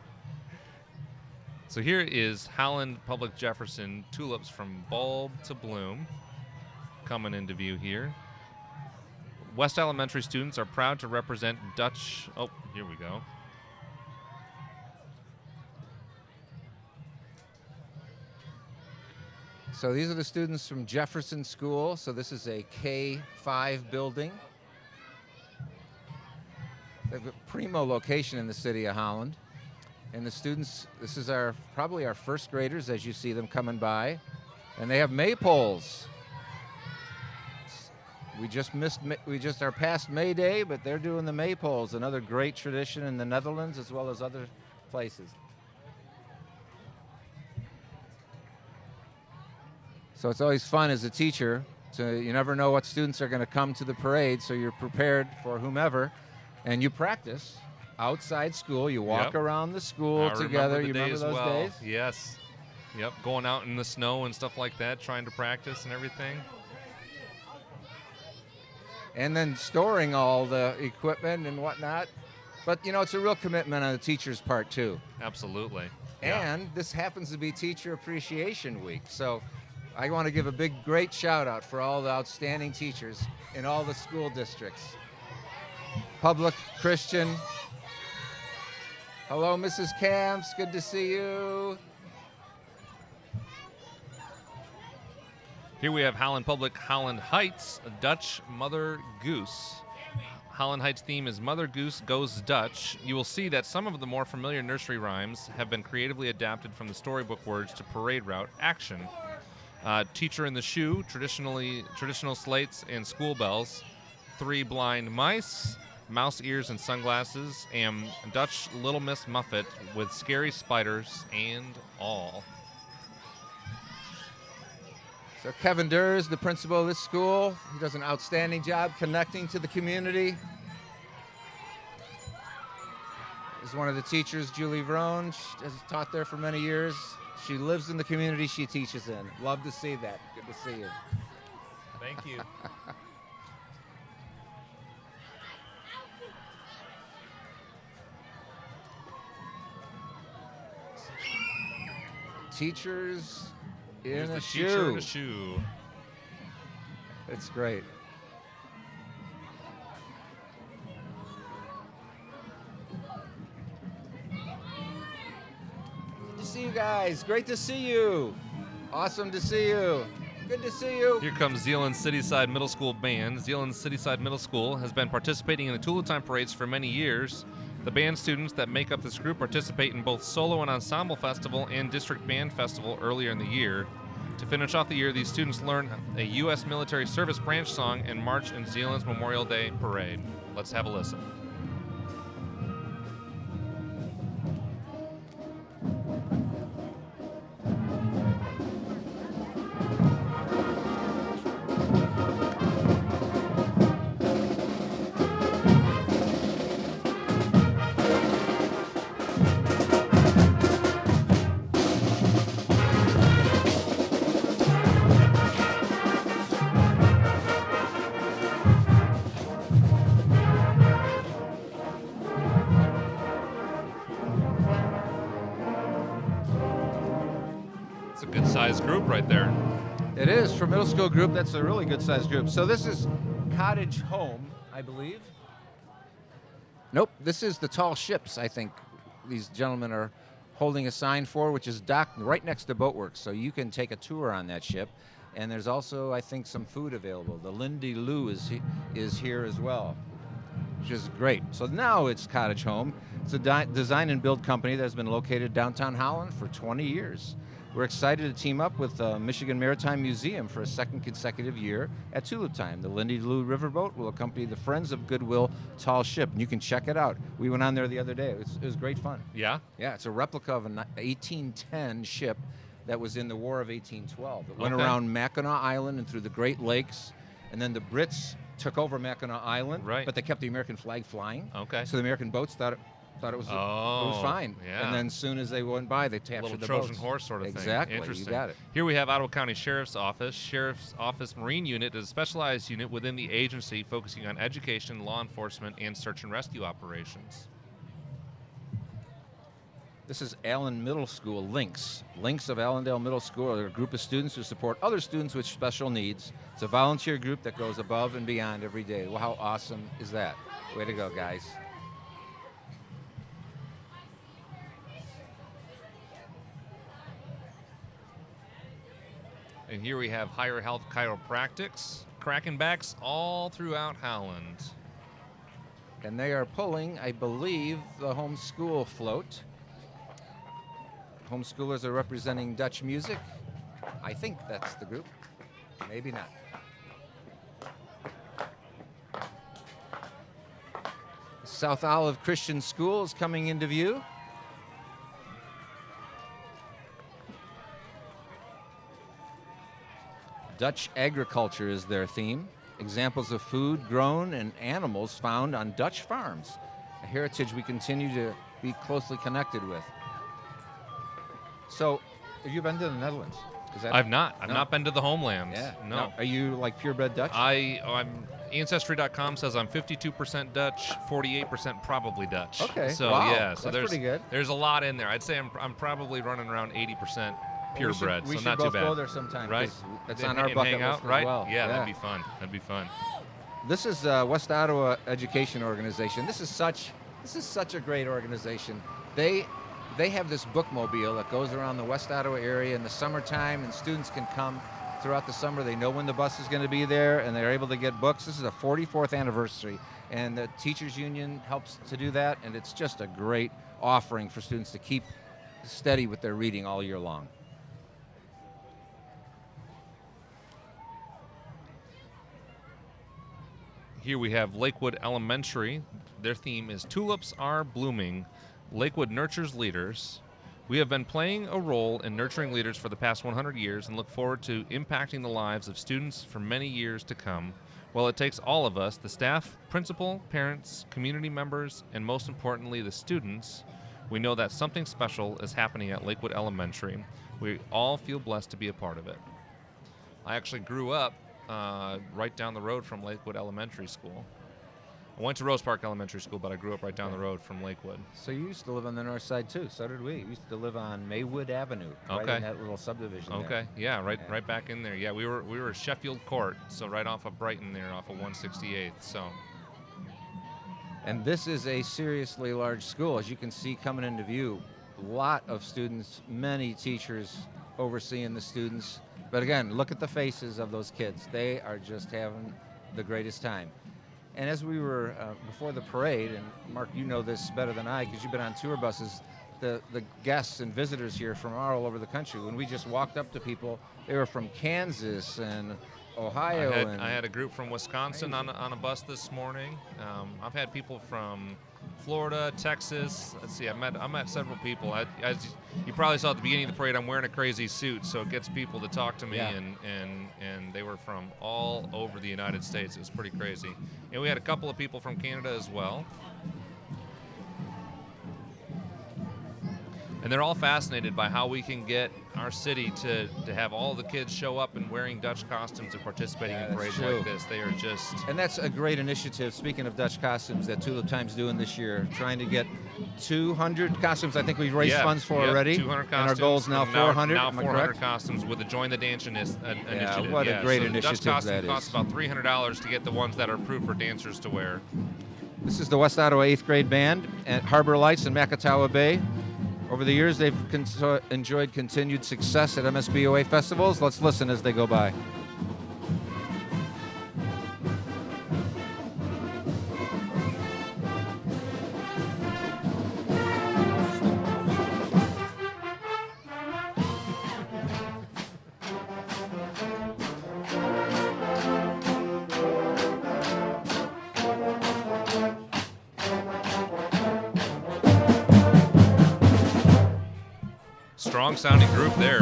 So here is Howland Public Jefferson, Tulips from Bulb to Bloom, coming into view here. West Elementary students are proud to represent Dutch, oh, here we go. So these are the students from Jefferson School. So this is a K5 building. They have a primo location in the city of Holland. And the students, this is probably our first graders as you see them coming by. And they have maypoles. We just are past May Day, but they're doing the maypoles, another great tradition in the Netherlands as well as other places. So it's always fun as a teacher. You never know what students are going to come to the parade, so you're prepared for whomever. And you practice outside school. You walk around the school together. You remember those days? Yes. Yep, going out in the snow and stuff like that, trying to practice and everything. And then storing all the equipment and whatnot. But, you know, it's a real commitment on the teacher's part, too. Absolutely. And this happens to be Teacher Appreciation Week. So I want to give a great shout out for all the outstanding teachers in all the school districts. Public, Christian. Hello, Mrs. Camps. Good to see you. Here we have Howland Public, Howland Heights, Dutch Mother Goose. Howland Heights theme is Mother Goose Goes Dutch. You will see that some of the more familiar nursery rhymes have been creatively adapted from the storybook words to parade route action. Teacher in the Shoe, traditional slates and school bells. 3 blind mice, mouse ears and sunglasses, and Dutch Little Miss Muffet with scary spiders and all. So Kevin Durr is the principal of this school. He does an outstanding job connecting to the community. This is one of the teachers, Julie Vrone. She has taught there for many years. She lives in the community she teaches in. Love to see that. Good to see you. Thank you. Teachers Here's in the a teacher shoe. in a shoe. It's great. Good to see you guys. Great to see you. Awesome to see you. Good to see you. Here comes Zeeland Cityside Middle School Band. Zeeland Cityside Middle School has been participating in the Tulip Time parades for many years. The band students that make up this group participate in both solo and ensemble festival and district band festival earlier in the year. To finish off the year, these students learn a U.S. military service branch song and march in Zeeland's Memorial Day parade. Let's have a listen. sized group right there. It is for middle school group. That's a really good sized group. So this is Cottage Home, I believe. Nope, this is the Tall Ships. I think these gentlemen are holding a sign for, which is docked right next to Boatworks. So you can take a tour on that ship. And there's also, I think, some food available. The Lindy Lou is here as well, which is great. So now it's Cottage Home. It's a design and build company that's been located downtown Holland for 20 years. We're excited to team up with Michigan Maritime Museum for a second consecutive year at Tulip Time. The Lindy Lou Riverboat will accompany the Friends of Goodwill Tall Ship, and you can check it out. We went on there the other day. It was great fun. Yeah? Yeah, it's a replica of an 1810 ship that was in the War of 1812. It went Okay. around Mackinac Island and through the Great Lakes, and then the Brits took over Mackinac Island, Right. but they kept the American flag flying. Okay. So the American boats thought it was fine. yeah. And then as soon as they went by, they captured Little the Trojan boats. horse sort of Exactly, thing. Interesting. you got it. Here we have Ottawa County Sheriff's Office. Sheriff's Office Marine Unit is a specialized unit within the agency focusing on education, law enforcement, and search and rescue operations. This is Allen Middle School, Lynx. Lynx of Allendale Middle School are a group of students who support other students with special needs. It's a volunteer group that goes above and beyond every day. Well, how awesome is that? Way to go, guys. And here we have Higher Health Chiropractics, cracking backs all throughout Howland. And they are pulling, I believe, the homeschool float. Homeschoolers are representing Dutch music. I think that's the group. Maybe not. South Olive Christian School is coming into view. Dutch agriculture is their theme. Examples of food grown and animals found on Dutch farms. A heritage we continue to be closely connected with. So, have you been to the Netherlands? Is that I've not. I've No. not been to the homeland. Yeah. No. Are you like purebred Dutch? I'm Ancestry.com says I'm 52% Dutch, 48% probably Dutch. Okay. So Wow. yeah, so That's there's pretty good. there's a lot in there. I'd say I'm probably running around 80% purebred, We so should not both too bad. go there sometime. Right. 'Cause It's And- on our and bucket hang out, list right? as well. Yeah, that'd be fun. That'd be fun. This is West Ottawa Education Organization. This is such a great organization. They have this bookmobile that goes around the West Ottawa area in the summertime, and students can come throughout the summer. They know when the bus is going to be there, and they're able to get books. This is the 44th anniversary, and the Teachers Union helps to do that, and it's just a great offering for students to keep steady with their reading all year long. Here we have Lakewood Elementary. Their theme is Tulips Are Blooming. Lakewood nurtures leaders. We have been playing a role in nurturing leaders for the past 100 years and look forward to impacting the lives of students for many years to come. Well, it takes all of us, the staff, principal, parents, community members, and most importantly, the students. We know that something special is happening at Lakewood Elementary. We all feel blessed to be a part of it. I actually grew up right down the road from Lakewood Elementary School. I went to Rose Park Elementary School, but I grew up right down the road from Lakewood. So you used to live on the north side too. So did we. We used to live on Maywood Avenue, right Okay. in that little subdivision there. Okay, yeah, right Yeah. right back in there. Yeah, we were Sheffield Court, so right off of Brighton there, off of 168th. So And this is a seriously large school, as you can see coming into view. A lot of students, many teachers overseeing the students. But again, look at the faces of those kids. They are just having the greatest time. And as we were before the parade, and Mark, you know this better than I because you've been on tour buses, the guests and visitors here from all over the country. When we just walked up to people, they were from Kansas and Ohio. I had a group from Wisconsin on a bus this morning. I've had people from Florida, Texas. Let's see, I met several people. As you probably saw at the beginning of the parade, I'm wearing a crazy suit, so it gets people to talk to me, Yeah. and they were from all over the United States. It was pretty crazy. And we had a couple of people from Canada as well. And they're all fascinated by how we can get our city to have all the kids show up and wearing Dutch costumes and participating in parades like this. They are just... And that's a great initiative, speaking of Dutch costumes, that Tulip Time's doing this year, trying to get 200 costumes I think we've raised funds for already. 200 costumes. And our goal is now 400. Now 400 costumes with the Join the Dance initiative. What a great initiative the Dutch that is. costume costs about $300 to get the ones that are approved for dancers to wear. This is the West Ottawa 8th grade band at Harbor Lights in Makatawa Bay. Over the years, they've enjoyed continued success at MSBOA festivals. Let's listen as they go by. Strong sounding group there.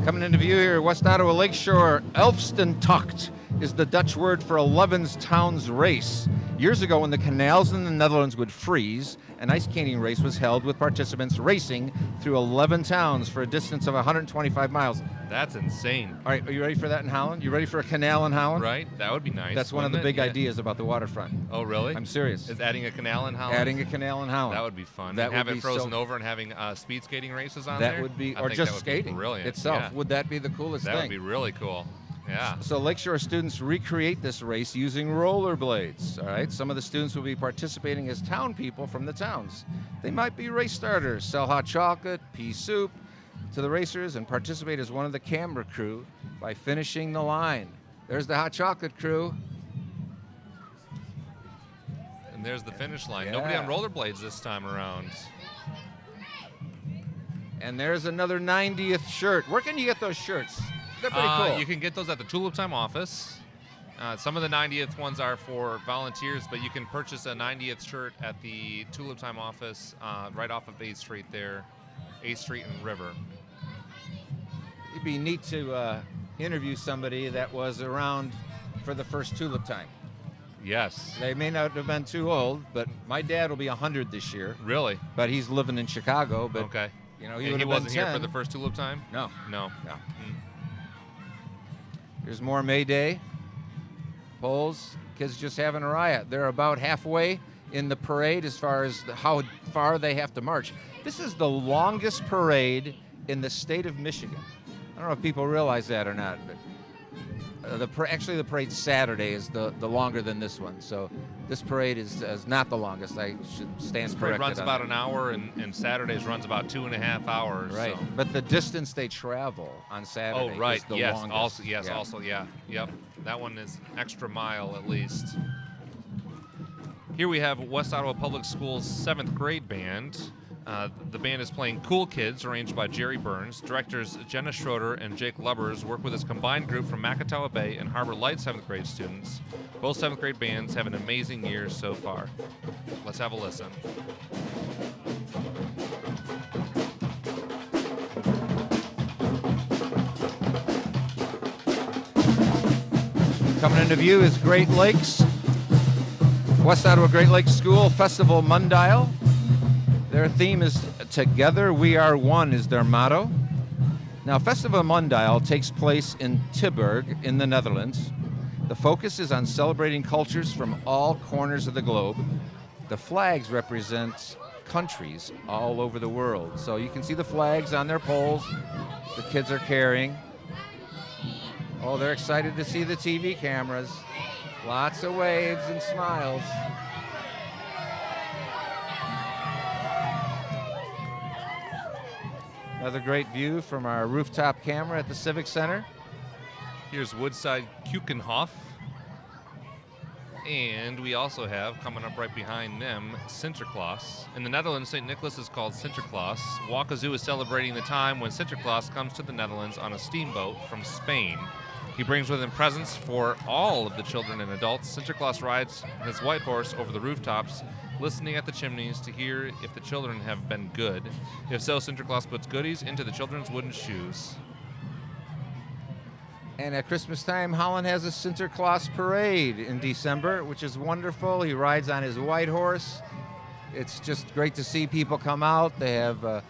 Coming into view here, West Ottawa Lakeshore, Elfstentocht is the Dutch word for 11's Towns race. Years ago, when the canals in the Netherlands would freeze, an ice skating race was held with participants racing through 11 towns for a distance of 125 miles. That's insane. All right, are you ready for that in Holland? You ready for a canal in Holland? Right, that would be nice. That's one of the big ideas about the waterfront. Oh, really? I'm serious. Is adding a canal in Holland? Adding a canal in Holland. That would be fun. That and have would it be frozen over and having speed skating races on that there? Would be, I or think just that would skating be brilliant. itself. Yeah. Would that be the coolest thing? That would be really cool. Yeah. So Lakeshore students recreate this race using rollerblades. All right. Some of the students will be participating as town people from the towns. They might be race starters, sell hot chocolate, pea soup to the racers, and participate as one of the camera crew by finishing the line. There's the hot chocolate crew. And there's the finish line. Yeah. Nobody on rollerblades this time around. And there's another 90th shirt. Where can you get those shirts? They're pretty cool. You can get those at the Tulip Time office. Some of the 90th ones are for volunteers, but you can purchase a 90th shirt at the Tulip Time office right off of 8th Street there, 8th Street and River. It'd be neat to interview somebody that was around for the first Tulip Time. Yes. They may not have been too old, but my dad will be 100 this year. Really? But he's living in Chicago. But okay. You know, he wasn't here for the first Tulip Time? No. No. There's more May Day. Polls, kids just having a riot. They're about halfway in the parade as far as how far they have to march. This is the longest parade in the state of Michigan. I don't know if people realize that or not, but actually the parade Saturday is the longer than this one. So this parade is not the longest. I should stand corrected. This parade runs about an hour, and Saturdays runs about 2.5 hours. Right, so. But the distance they travel on Saturday is the longest. Also, yep. That one is extra mile at least. Here we have West Ottawa Public Schools 7th grade band. The band is playing Cool Kids, arranged by Jerry Burns. Directors Jenna Schroeder and Jake Lubbers work with this combined group from Makatawa Bay and Harbor Light 7th grade students. Both 7th grade bands have an amazing year so far. Let's have a listen. Coming into view is Great Lakes. West Ottawa Great Lakes School Festival Mundial. Their theme is Together We Are One is their motto. Now, Festival Mundial takes place in Tilburg in the Netherlands. The focus is on celebrating cultures from all corners of the globe. The flags represent countries all over the world. So you can see the flags on their poles the kids are carrying. Oh, they're excited to see the TV cameras. Lots of waves and smiles. Another great view from our rooftop camera at the Civic Center. Here's Woodside Keukenhof. And we also have, coming up right behind them, Sinterklaas. In the Netherlands, St. Nicholas is called Sinterklaas. Wakazoo is celebrating the time when Sinterklaas comes to the Netherlands on a steamboat from Spain. He brings with him presents for all of the children and adults. Sinterklaas rides his white horse over the rooftops, listening at the chimneys to hear if the children have been good. If so, Sinterklaas puts goodies into the children's wooden shoes. And at Christmas time, Holland has a Sinterklaas Parade in December, which is wonderful. He rides on his white horse, it's just great to see people come out. They have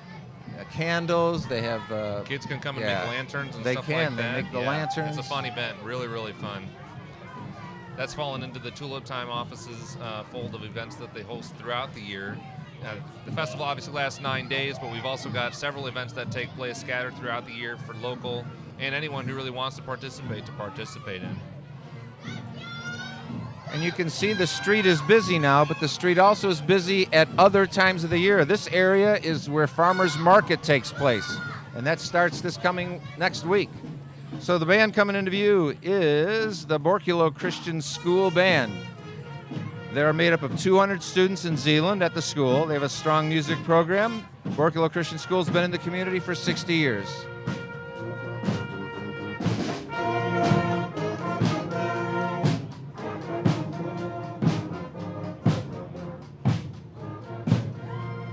candles. They have Kids can come and yeah, make lanterns and they stuff can. like They that. make the Yeah, lanterns. It's a fun event, really, really fun. That's fallen into the Tulip Time offices fold of events that they host throughout the year. The festival obviously lasts 9 days, but we've also got several events that take place scattered throughout the year for local and anyone who really wants to participate in. And you can see the street is busy now, but the street also is busy at other times of the year. This area is where Farmers Market takes place, and that starts next week. So the band coming into view is the Borculo Christian School Band. They're made up of 200 students in Zeeland at the school. They have a strong music program. Borculo Christian School's been in the community for 60 years.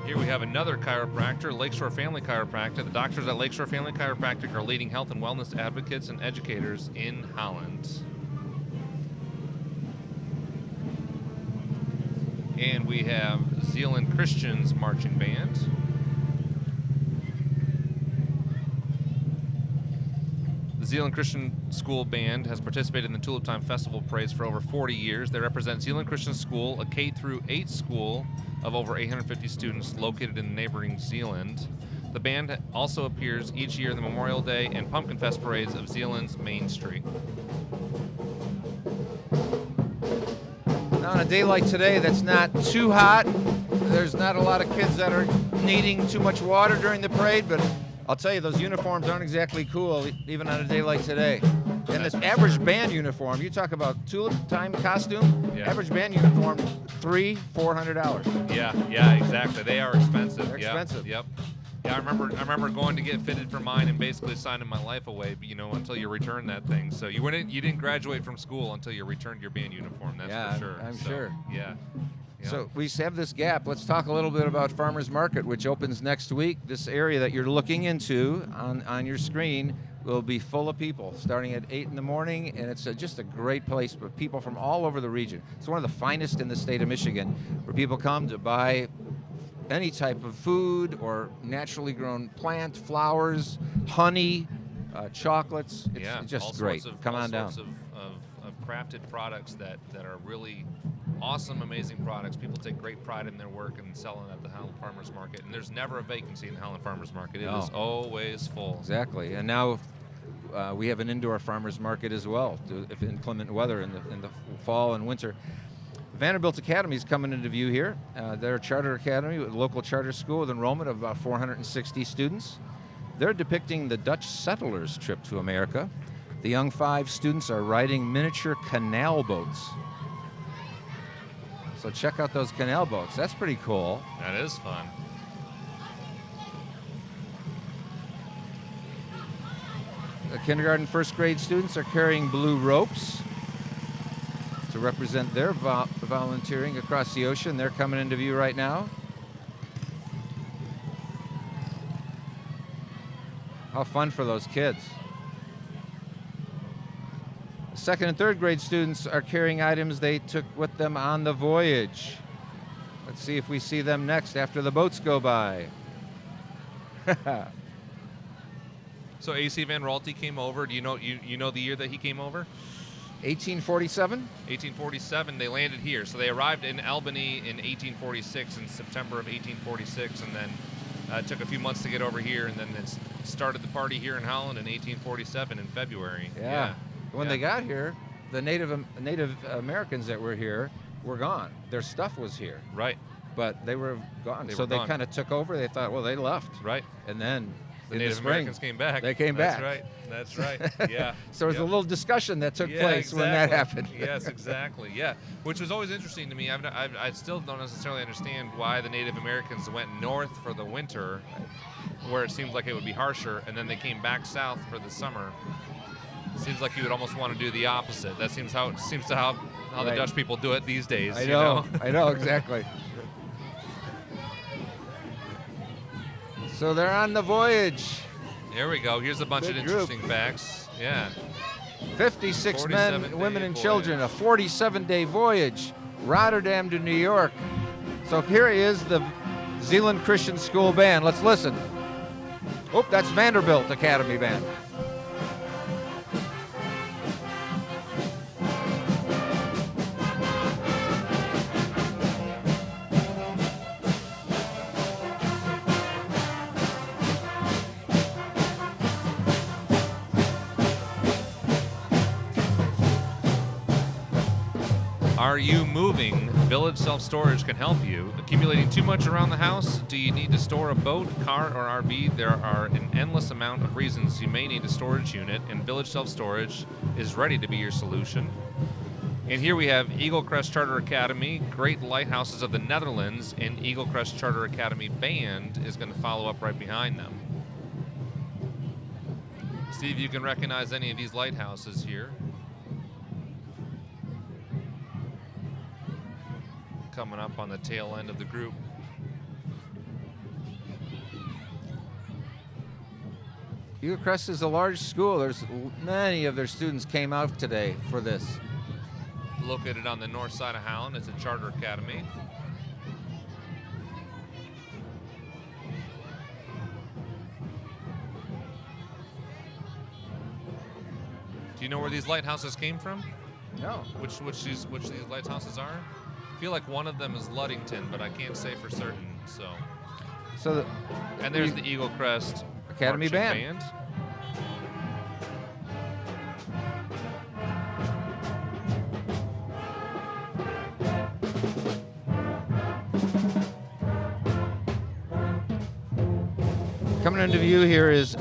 Here we have another chiropractor, Lakeshore Family Chiropractic. The doctors at Lakeshore Family Chiropractic are leading health and wellness advocates and educators in Holland. And we have Zeeland Christians Marching Band. The Zeeland Christian School Band has participated in the Tulip Time Festival Parades for over 40 years. They represent Zeeland Christian School, a K-8 school of over 850 students located in neighboring Zeeland. The band also appears each year in the Memorial Day and Pumpkin Fest parades of Zeeland's Main Street. Now, on a day like today that's not too hot, there's not a lot of kids that are needing too much water during the parade, but I'll tell you, those uniforms aren't exactly cool, even on a day like today. And this average band uniform, you talk about Tulip Time costume, average band uniform, $300-400. Yeah, exactly. They are expensive. They're expensive. Yep. Yeah, I remember going to get fitted for mine and basically signing my life away, until you return that thing. So you didn't graduate from school until you returned your band uniform. That's for sure. I'm sure. Yeah. So we have this gap. Let's talk a little bit about Farmers Market, which opens next week. This area that you're looking into on your screen will be full of people starting at 8 in the morning, and it's just a great place for people from all over the region. It's one of the finest in the state of Michigan, where people come to buy any type of food or naturally grown plant, flowers, honey, chocolates. It's just great. Come on down. All sorts of crafted products that are really awesome, amazing products. People take great pride in their work and selling at the Howland Farmers Market. And there's never a vacancy in the Howland Farmers Market. It is always full. Exactly. And now we have an indoor farmers market as well, if inclement weather in the fall and winter. Vanderbilt Academy is coming into view here. They're a charter academy, a local charter school with enrollment of about 460 students. They're depicting the Dutch settlers' trip to America. The young 5 students are riding miniature canal boats. So check out those canal boats. That's pretty cool. That is fun. The kindergarten, first grade students are carrying blue ropes to represent their volunteering across the ocean. They're coming into view right now. How fun for those kids. Second and third grade students are carrying items they took with them on the voyage. Let's see if we see them next after the boats go by. So A.C. Van Raalte came over. Do you know the year that he came over? 1847? 1847, they landed here. So they arrived in Albany in 1846, in September of 1846, and then took a few months to get over here, and then started the party here in Holland in 1847 in February. Yeah. When they got here, the Native Americans that were here were gone. Their stuff was here. Right. But they were gone. They kind of took over. They thought, well, they left. Right. And then the Native Americans came back. They came back. That's right. Yeah. So there was a little discussion that took place when that happened. Yes, exactly. Yeah. Which was always interesting to me. I still don't necessarily understand why the Native Americans went north for the winter, where it seemed like it would be harsher, and then they came back south for the summer. Seems like you would almost want to do the opposite. That seems how the Dutch people do it these days. I know. I know, exactly. So they're on the voyage. There we go. Here's a bunch of interesting facts. Yeah. 56 men, women, and children. A 47-day voyage. Rotterdam to New York. So here is the Zeeland Christian School Band. Let's listen. Oh, that's Vanderbilt Academy Band. Are you moving? Village Self-Storage can help you. Accumulating too much around the house? Do you need to store a boat, car, or RV? There are an endless amount of reasons you may need a storage unit, and Village Self-Storage is ready to be your solution. And here we have Eagle Crest Charter Academy, Great Lighthouses of the Netherlands, and Eagle Crest Charter Academy Band is going to follow up right behind them. See if you can recognize any of these lighthouses here. Coming up on the tail end of the group. Eagle Crest is a large school. There's many of their students came out today for this. Located on the north side of Howland, it's a charter academy. Do you know where these lighthouses came from? No. Which these lighthouses are? I feel like one of them is Ludington, but I can't say for certain. So and there's the Eagle Crest Academy Band. Coming into view here is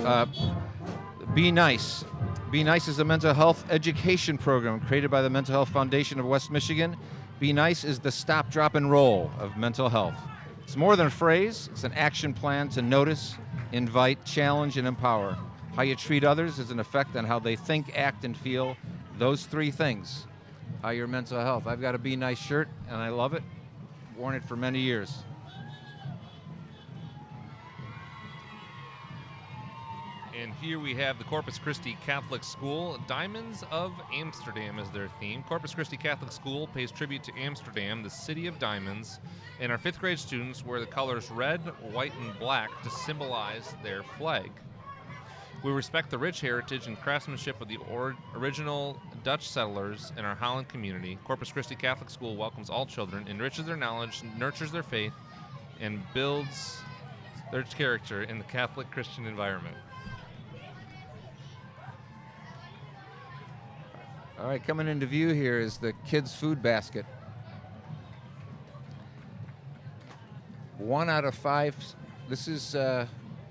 Be Nice. Be Nice is a mental health education program created by the Mental Health Foundation of West Michigan. Be Nice is the stop, drop, and roll of mental health. It's more than a phrase. It's an action plan to notice, invite, challenge, and empower. How you treat others is an effect on how they think, act, and feel. Those three things are your mental health. I've got a Be Nice shirt, and I love it. Worn it for many years. And here we have the Corpus Christi Catholic School. Diamonds of Amsterdam is their theme. Corpus Christi Catholic School pays tribute to Amsterdam, the city of diamonds, and our 5th grade students wear the colors red, white, and black to symbolize their flag. We respect the rich heritage and craftsmanship of the original Dutch settlers in our Holland community. Corpus Christi Catholic School welcomes all children, enriches their knowledge, nurtures their faith, and builds their character in the Catholic Christian environment. All right, coming into view here is the kids' food basket. 1 out of 5, this is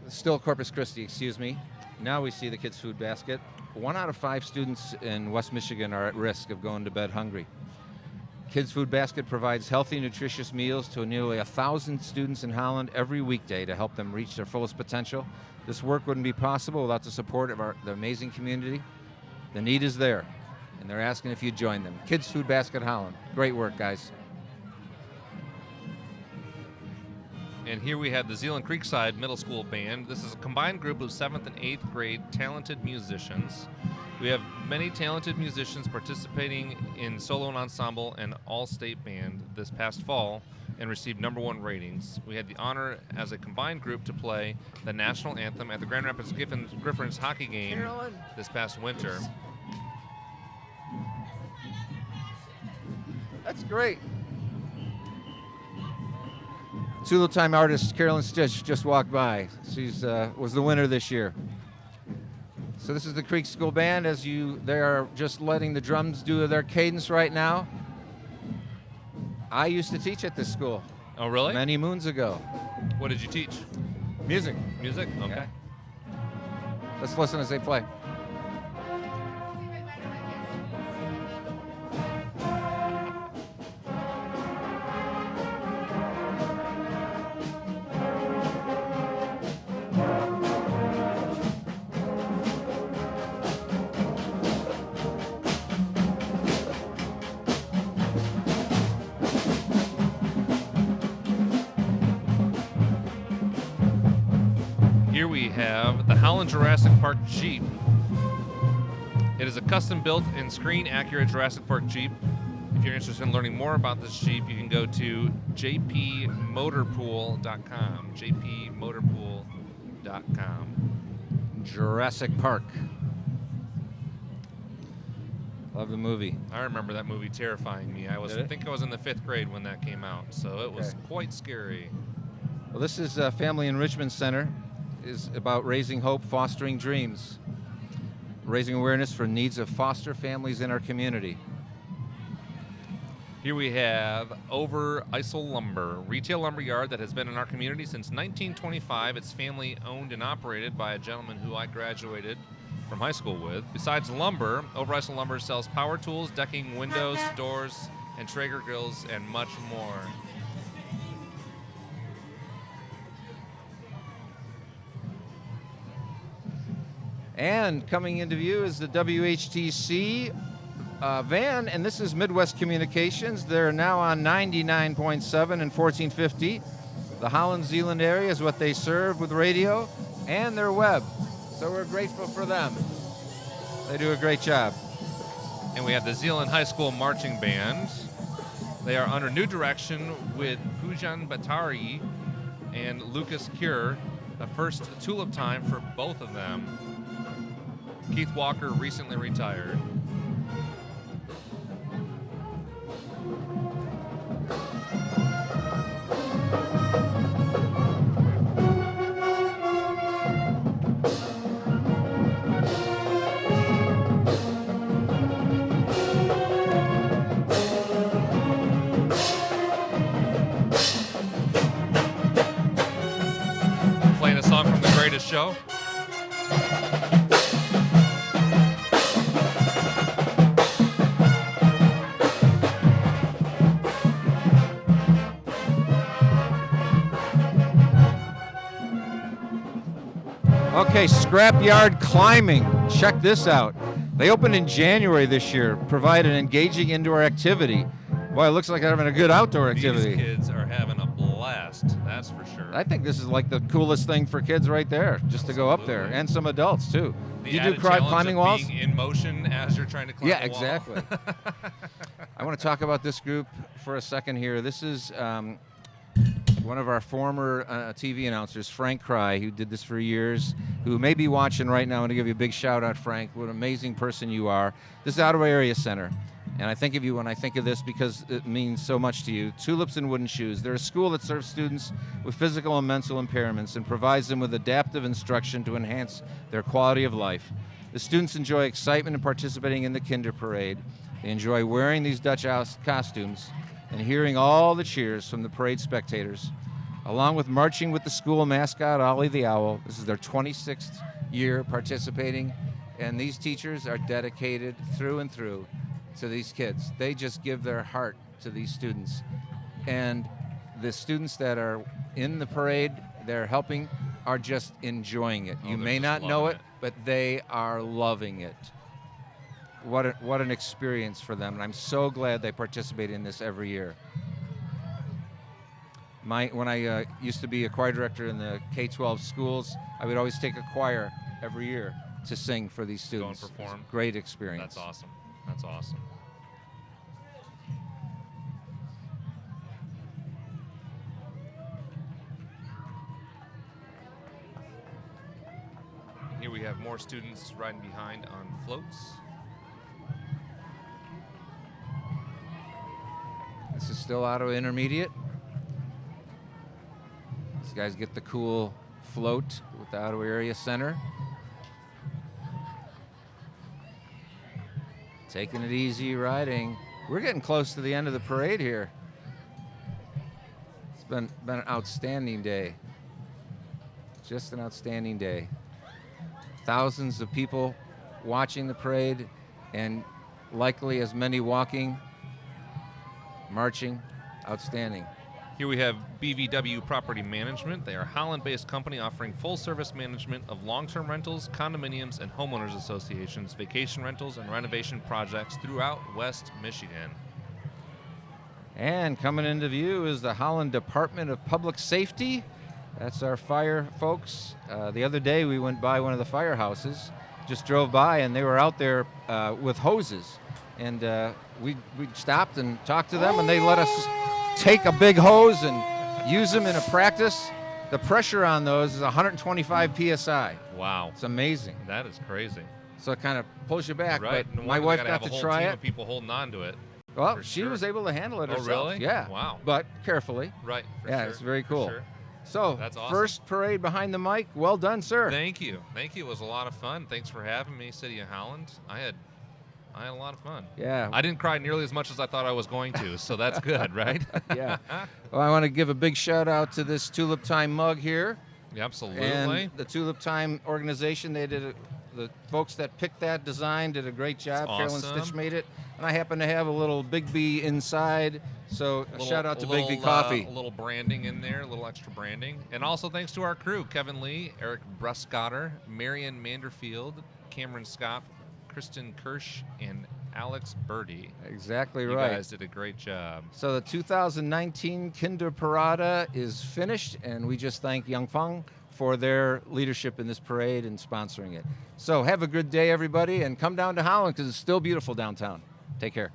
still Corpus Christi, excuse me. Now we see the kids' food basket. 1 out of 5 students in West Michigan are at risk of going to bed hungry. Kids' Food Basket provides healthy, nutritious meals to nearly 1,000 students in Holland every weekday to help them reach their fullest potential. This work wouldn't be possible without the support of the amazing community. The need is there, and they're asking if you join them. Kids' Food Basket Holland. Great work, guys. And here we have the Zeeland Creekside Middle School Band. This is a combined group of 7th and 8th grade talented musicians. We have many talented musicians participating in solo and ensemble and all-state band this past fall and received #1 ratings. We had the honor as a combined group to play the national anthem at the Grand Rapids Griffins hockey game this past winter. That's great. Tulip Time artist Carolyn Stitch just walked by. She's was the winner this year. So this is the Creek School Band. They are just letting the drums do their cadence right now. I used to teach at this school. Oh, really? Many moons ago. What did you teach? Music. Music? Okay. Yeah. Let's listen as they play. Here we have the Howland Jurassic Park Jeep. It is a custom-built and screen-accurate Jurassic Park Jeep. If you're interested in learning more about this Jeep, you can go to jpmotorpool.com. jpmotorpool.com. Jurassic Park. Love the movie. I remember that movie terrifying me. I think I was in the 5th grade when that came out, so it was quite scary. Well, this is Family Enrichment Center. Is about raising hope, fostering dreams, raising awareness for needs of foster families in our community. Here we have Over Isel Lumber, retail lumber yard that has been in our community since 1925. It's family owned and operated by a gentleman who I graduated from high school with. Besides lumber, Over Isel Lumber sells power tools, decking, windows, doors, and Traeger grills, and much more. And coming into view is the WHTC van, and this is Midwest Communications. They're now on 99.7 and 1450. The Holland, Zeeland area is what they serve with radio and their web. So we're grateful for them. They do a great job. And we have the Zeeland High School Marching Band. They are under new direction with Pujan Batari and Lucas Cure, the first Tulip time for both of them. Keith Walker recently retired. Playing a song from The Greatest Show. Okay, Scrapyard Climbing. Check this out. They opened in January this year, provide an engaging indoor activity. Boy, it looks like they're having a good outdoor activity. These kids are having a blast, that's for sure. I think this is like the coolest thing for kids right there, just to go up there, and some adults too. The Do you do added challenge climbing of walls? being in motion as you're trying to climb Yeah, a wall. exactly. I want to talk about this group for a second here. This is one of our former TV announcers, Frank Cry, who did this for years, who may be watching right now. I want to give you a big shout out, Frank. What an amazing person you are. This is Ottawa Area Center. And I think of you when I think of this because it means so much to you. Tulips and Wooden Shoes. They're a school that serves students with physical and mental impairments and provides them with adaptive instruction to enhance their quality of life. The students enjoy excitement in participating in the KINDERPARADE. They enjoy wearing these Dutch house costumes and hearing all the cheers from the parade spectators, along with marching with the school mascot, Ollie the Owl. This is their 26th year participating, and these teachers are dedicated through and through to these kids. They just give their heart to these students. And the students that are in the parade, they're helping, are just enjoying it. You may not know it, but they are loving it. What an experience for them, and I'm so glad they participate in this every year. When I used to be a choir director in the K-12 schools, I would always take a choir every year to sing for these students. Go and perform. Great experience. That's awesome. That's awesome. Here we have more students riding behind on floats. This is still Ottawa Intermediate. These guys get the cool float with the Ottawa Area Center. Taking it easy, riding. We're getting close to the end of the parade here. It's been an outstanding day. Just an outstanding day. Thousands of people watching the parade, and likely as many walking, marching. Outstanding. Here we have BVW Property Management. They are a Holland-based company offering full-service management of long-term rentals, condominiums, and homeowners associations, vacation rentals, and renovation projects throughout West Michigan. And coming into view is the Holland Department of Public Safety. That's our fire folks. The other day we went by one of the firehouses, just drove by, and they were out there with hoses. And we stopped and talked to them, and they let us take a big hose and use them in a practice. The pressure on those is 125 psi. Wow. It's amazing. That is crazy. So it kind of pulls you back. Right. But No my wonder they wife gotta got have a to whole try team it. of people holding on to it. Well, for she sure. was able to handle it Oh, herself. really? Yeah. Wow. But carefully. Right. For Yeah, sure. it's very For cool. sure. So, That's awesome. first parade behind the mic. Well done, sir. Thank you. Thank you. It was a lot of fun. Thanks for having me, City of Howland. I had a lot of fun. Yeah. I didn't cry nearly as much as I thought I was going to, so that's good, right? Yeah. Well, I want to give a big shout out to this Tulip Time mug here. Yeah, absolutely. And the Tulip Time organization, the folks that picked that design did a great job. That's Carolyn awesome. Stitch made it. And I happen to have a little Big B inside. So a shout out to Big B Coffee. A little branding in there, a little extra branding. And also thanks to our crew, Kevin Lee, Eric Bruscotter, Marion Manderfield, Cameron Scott, Kristen Kirsch, and Alex Birdie. Exactly You right. guys did a great job. So the 2019 KINDERPARADE is finished, and we just thank Young Feng for their leadership in this parade and sponsoring it. So have a good day, everybody, and come down to Holland because it's still beautiful downtown. Take care.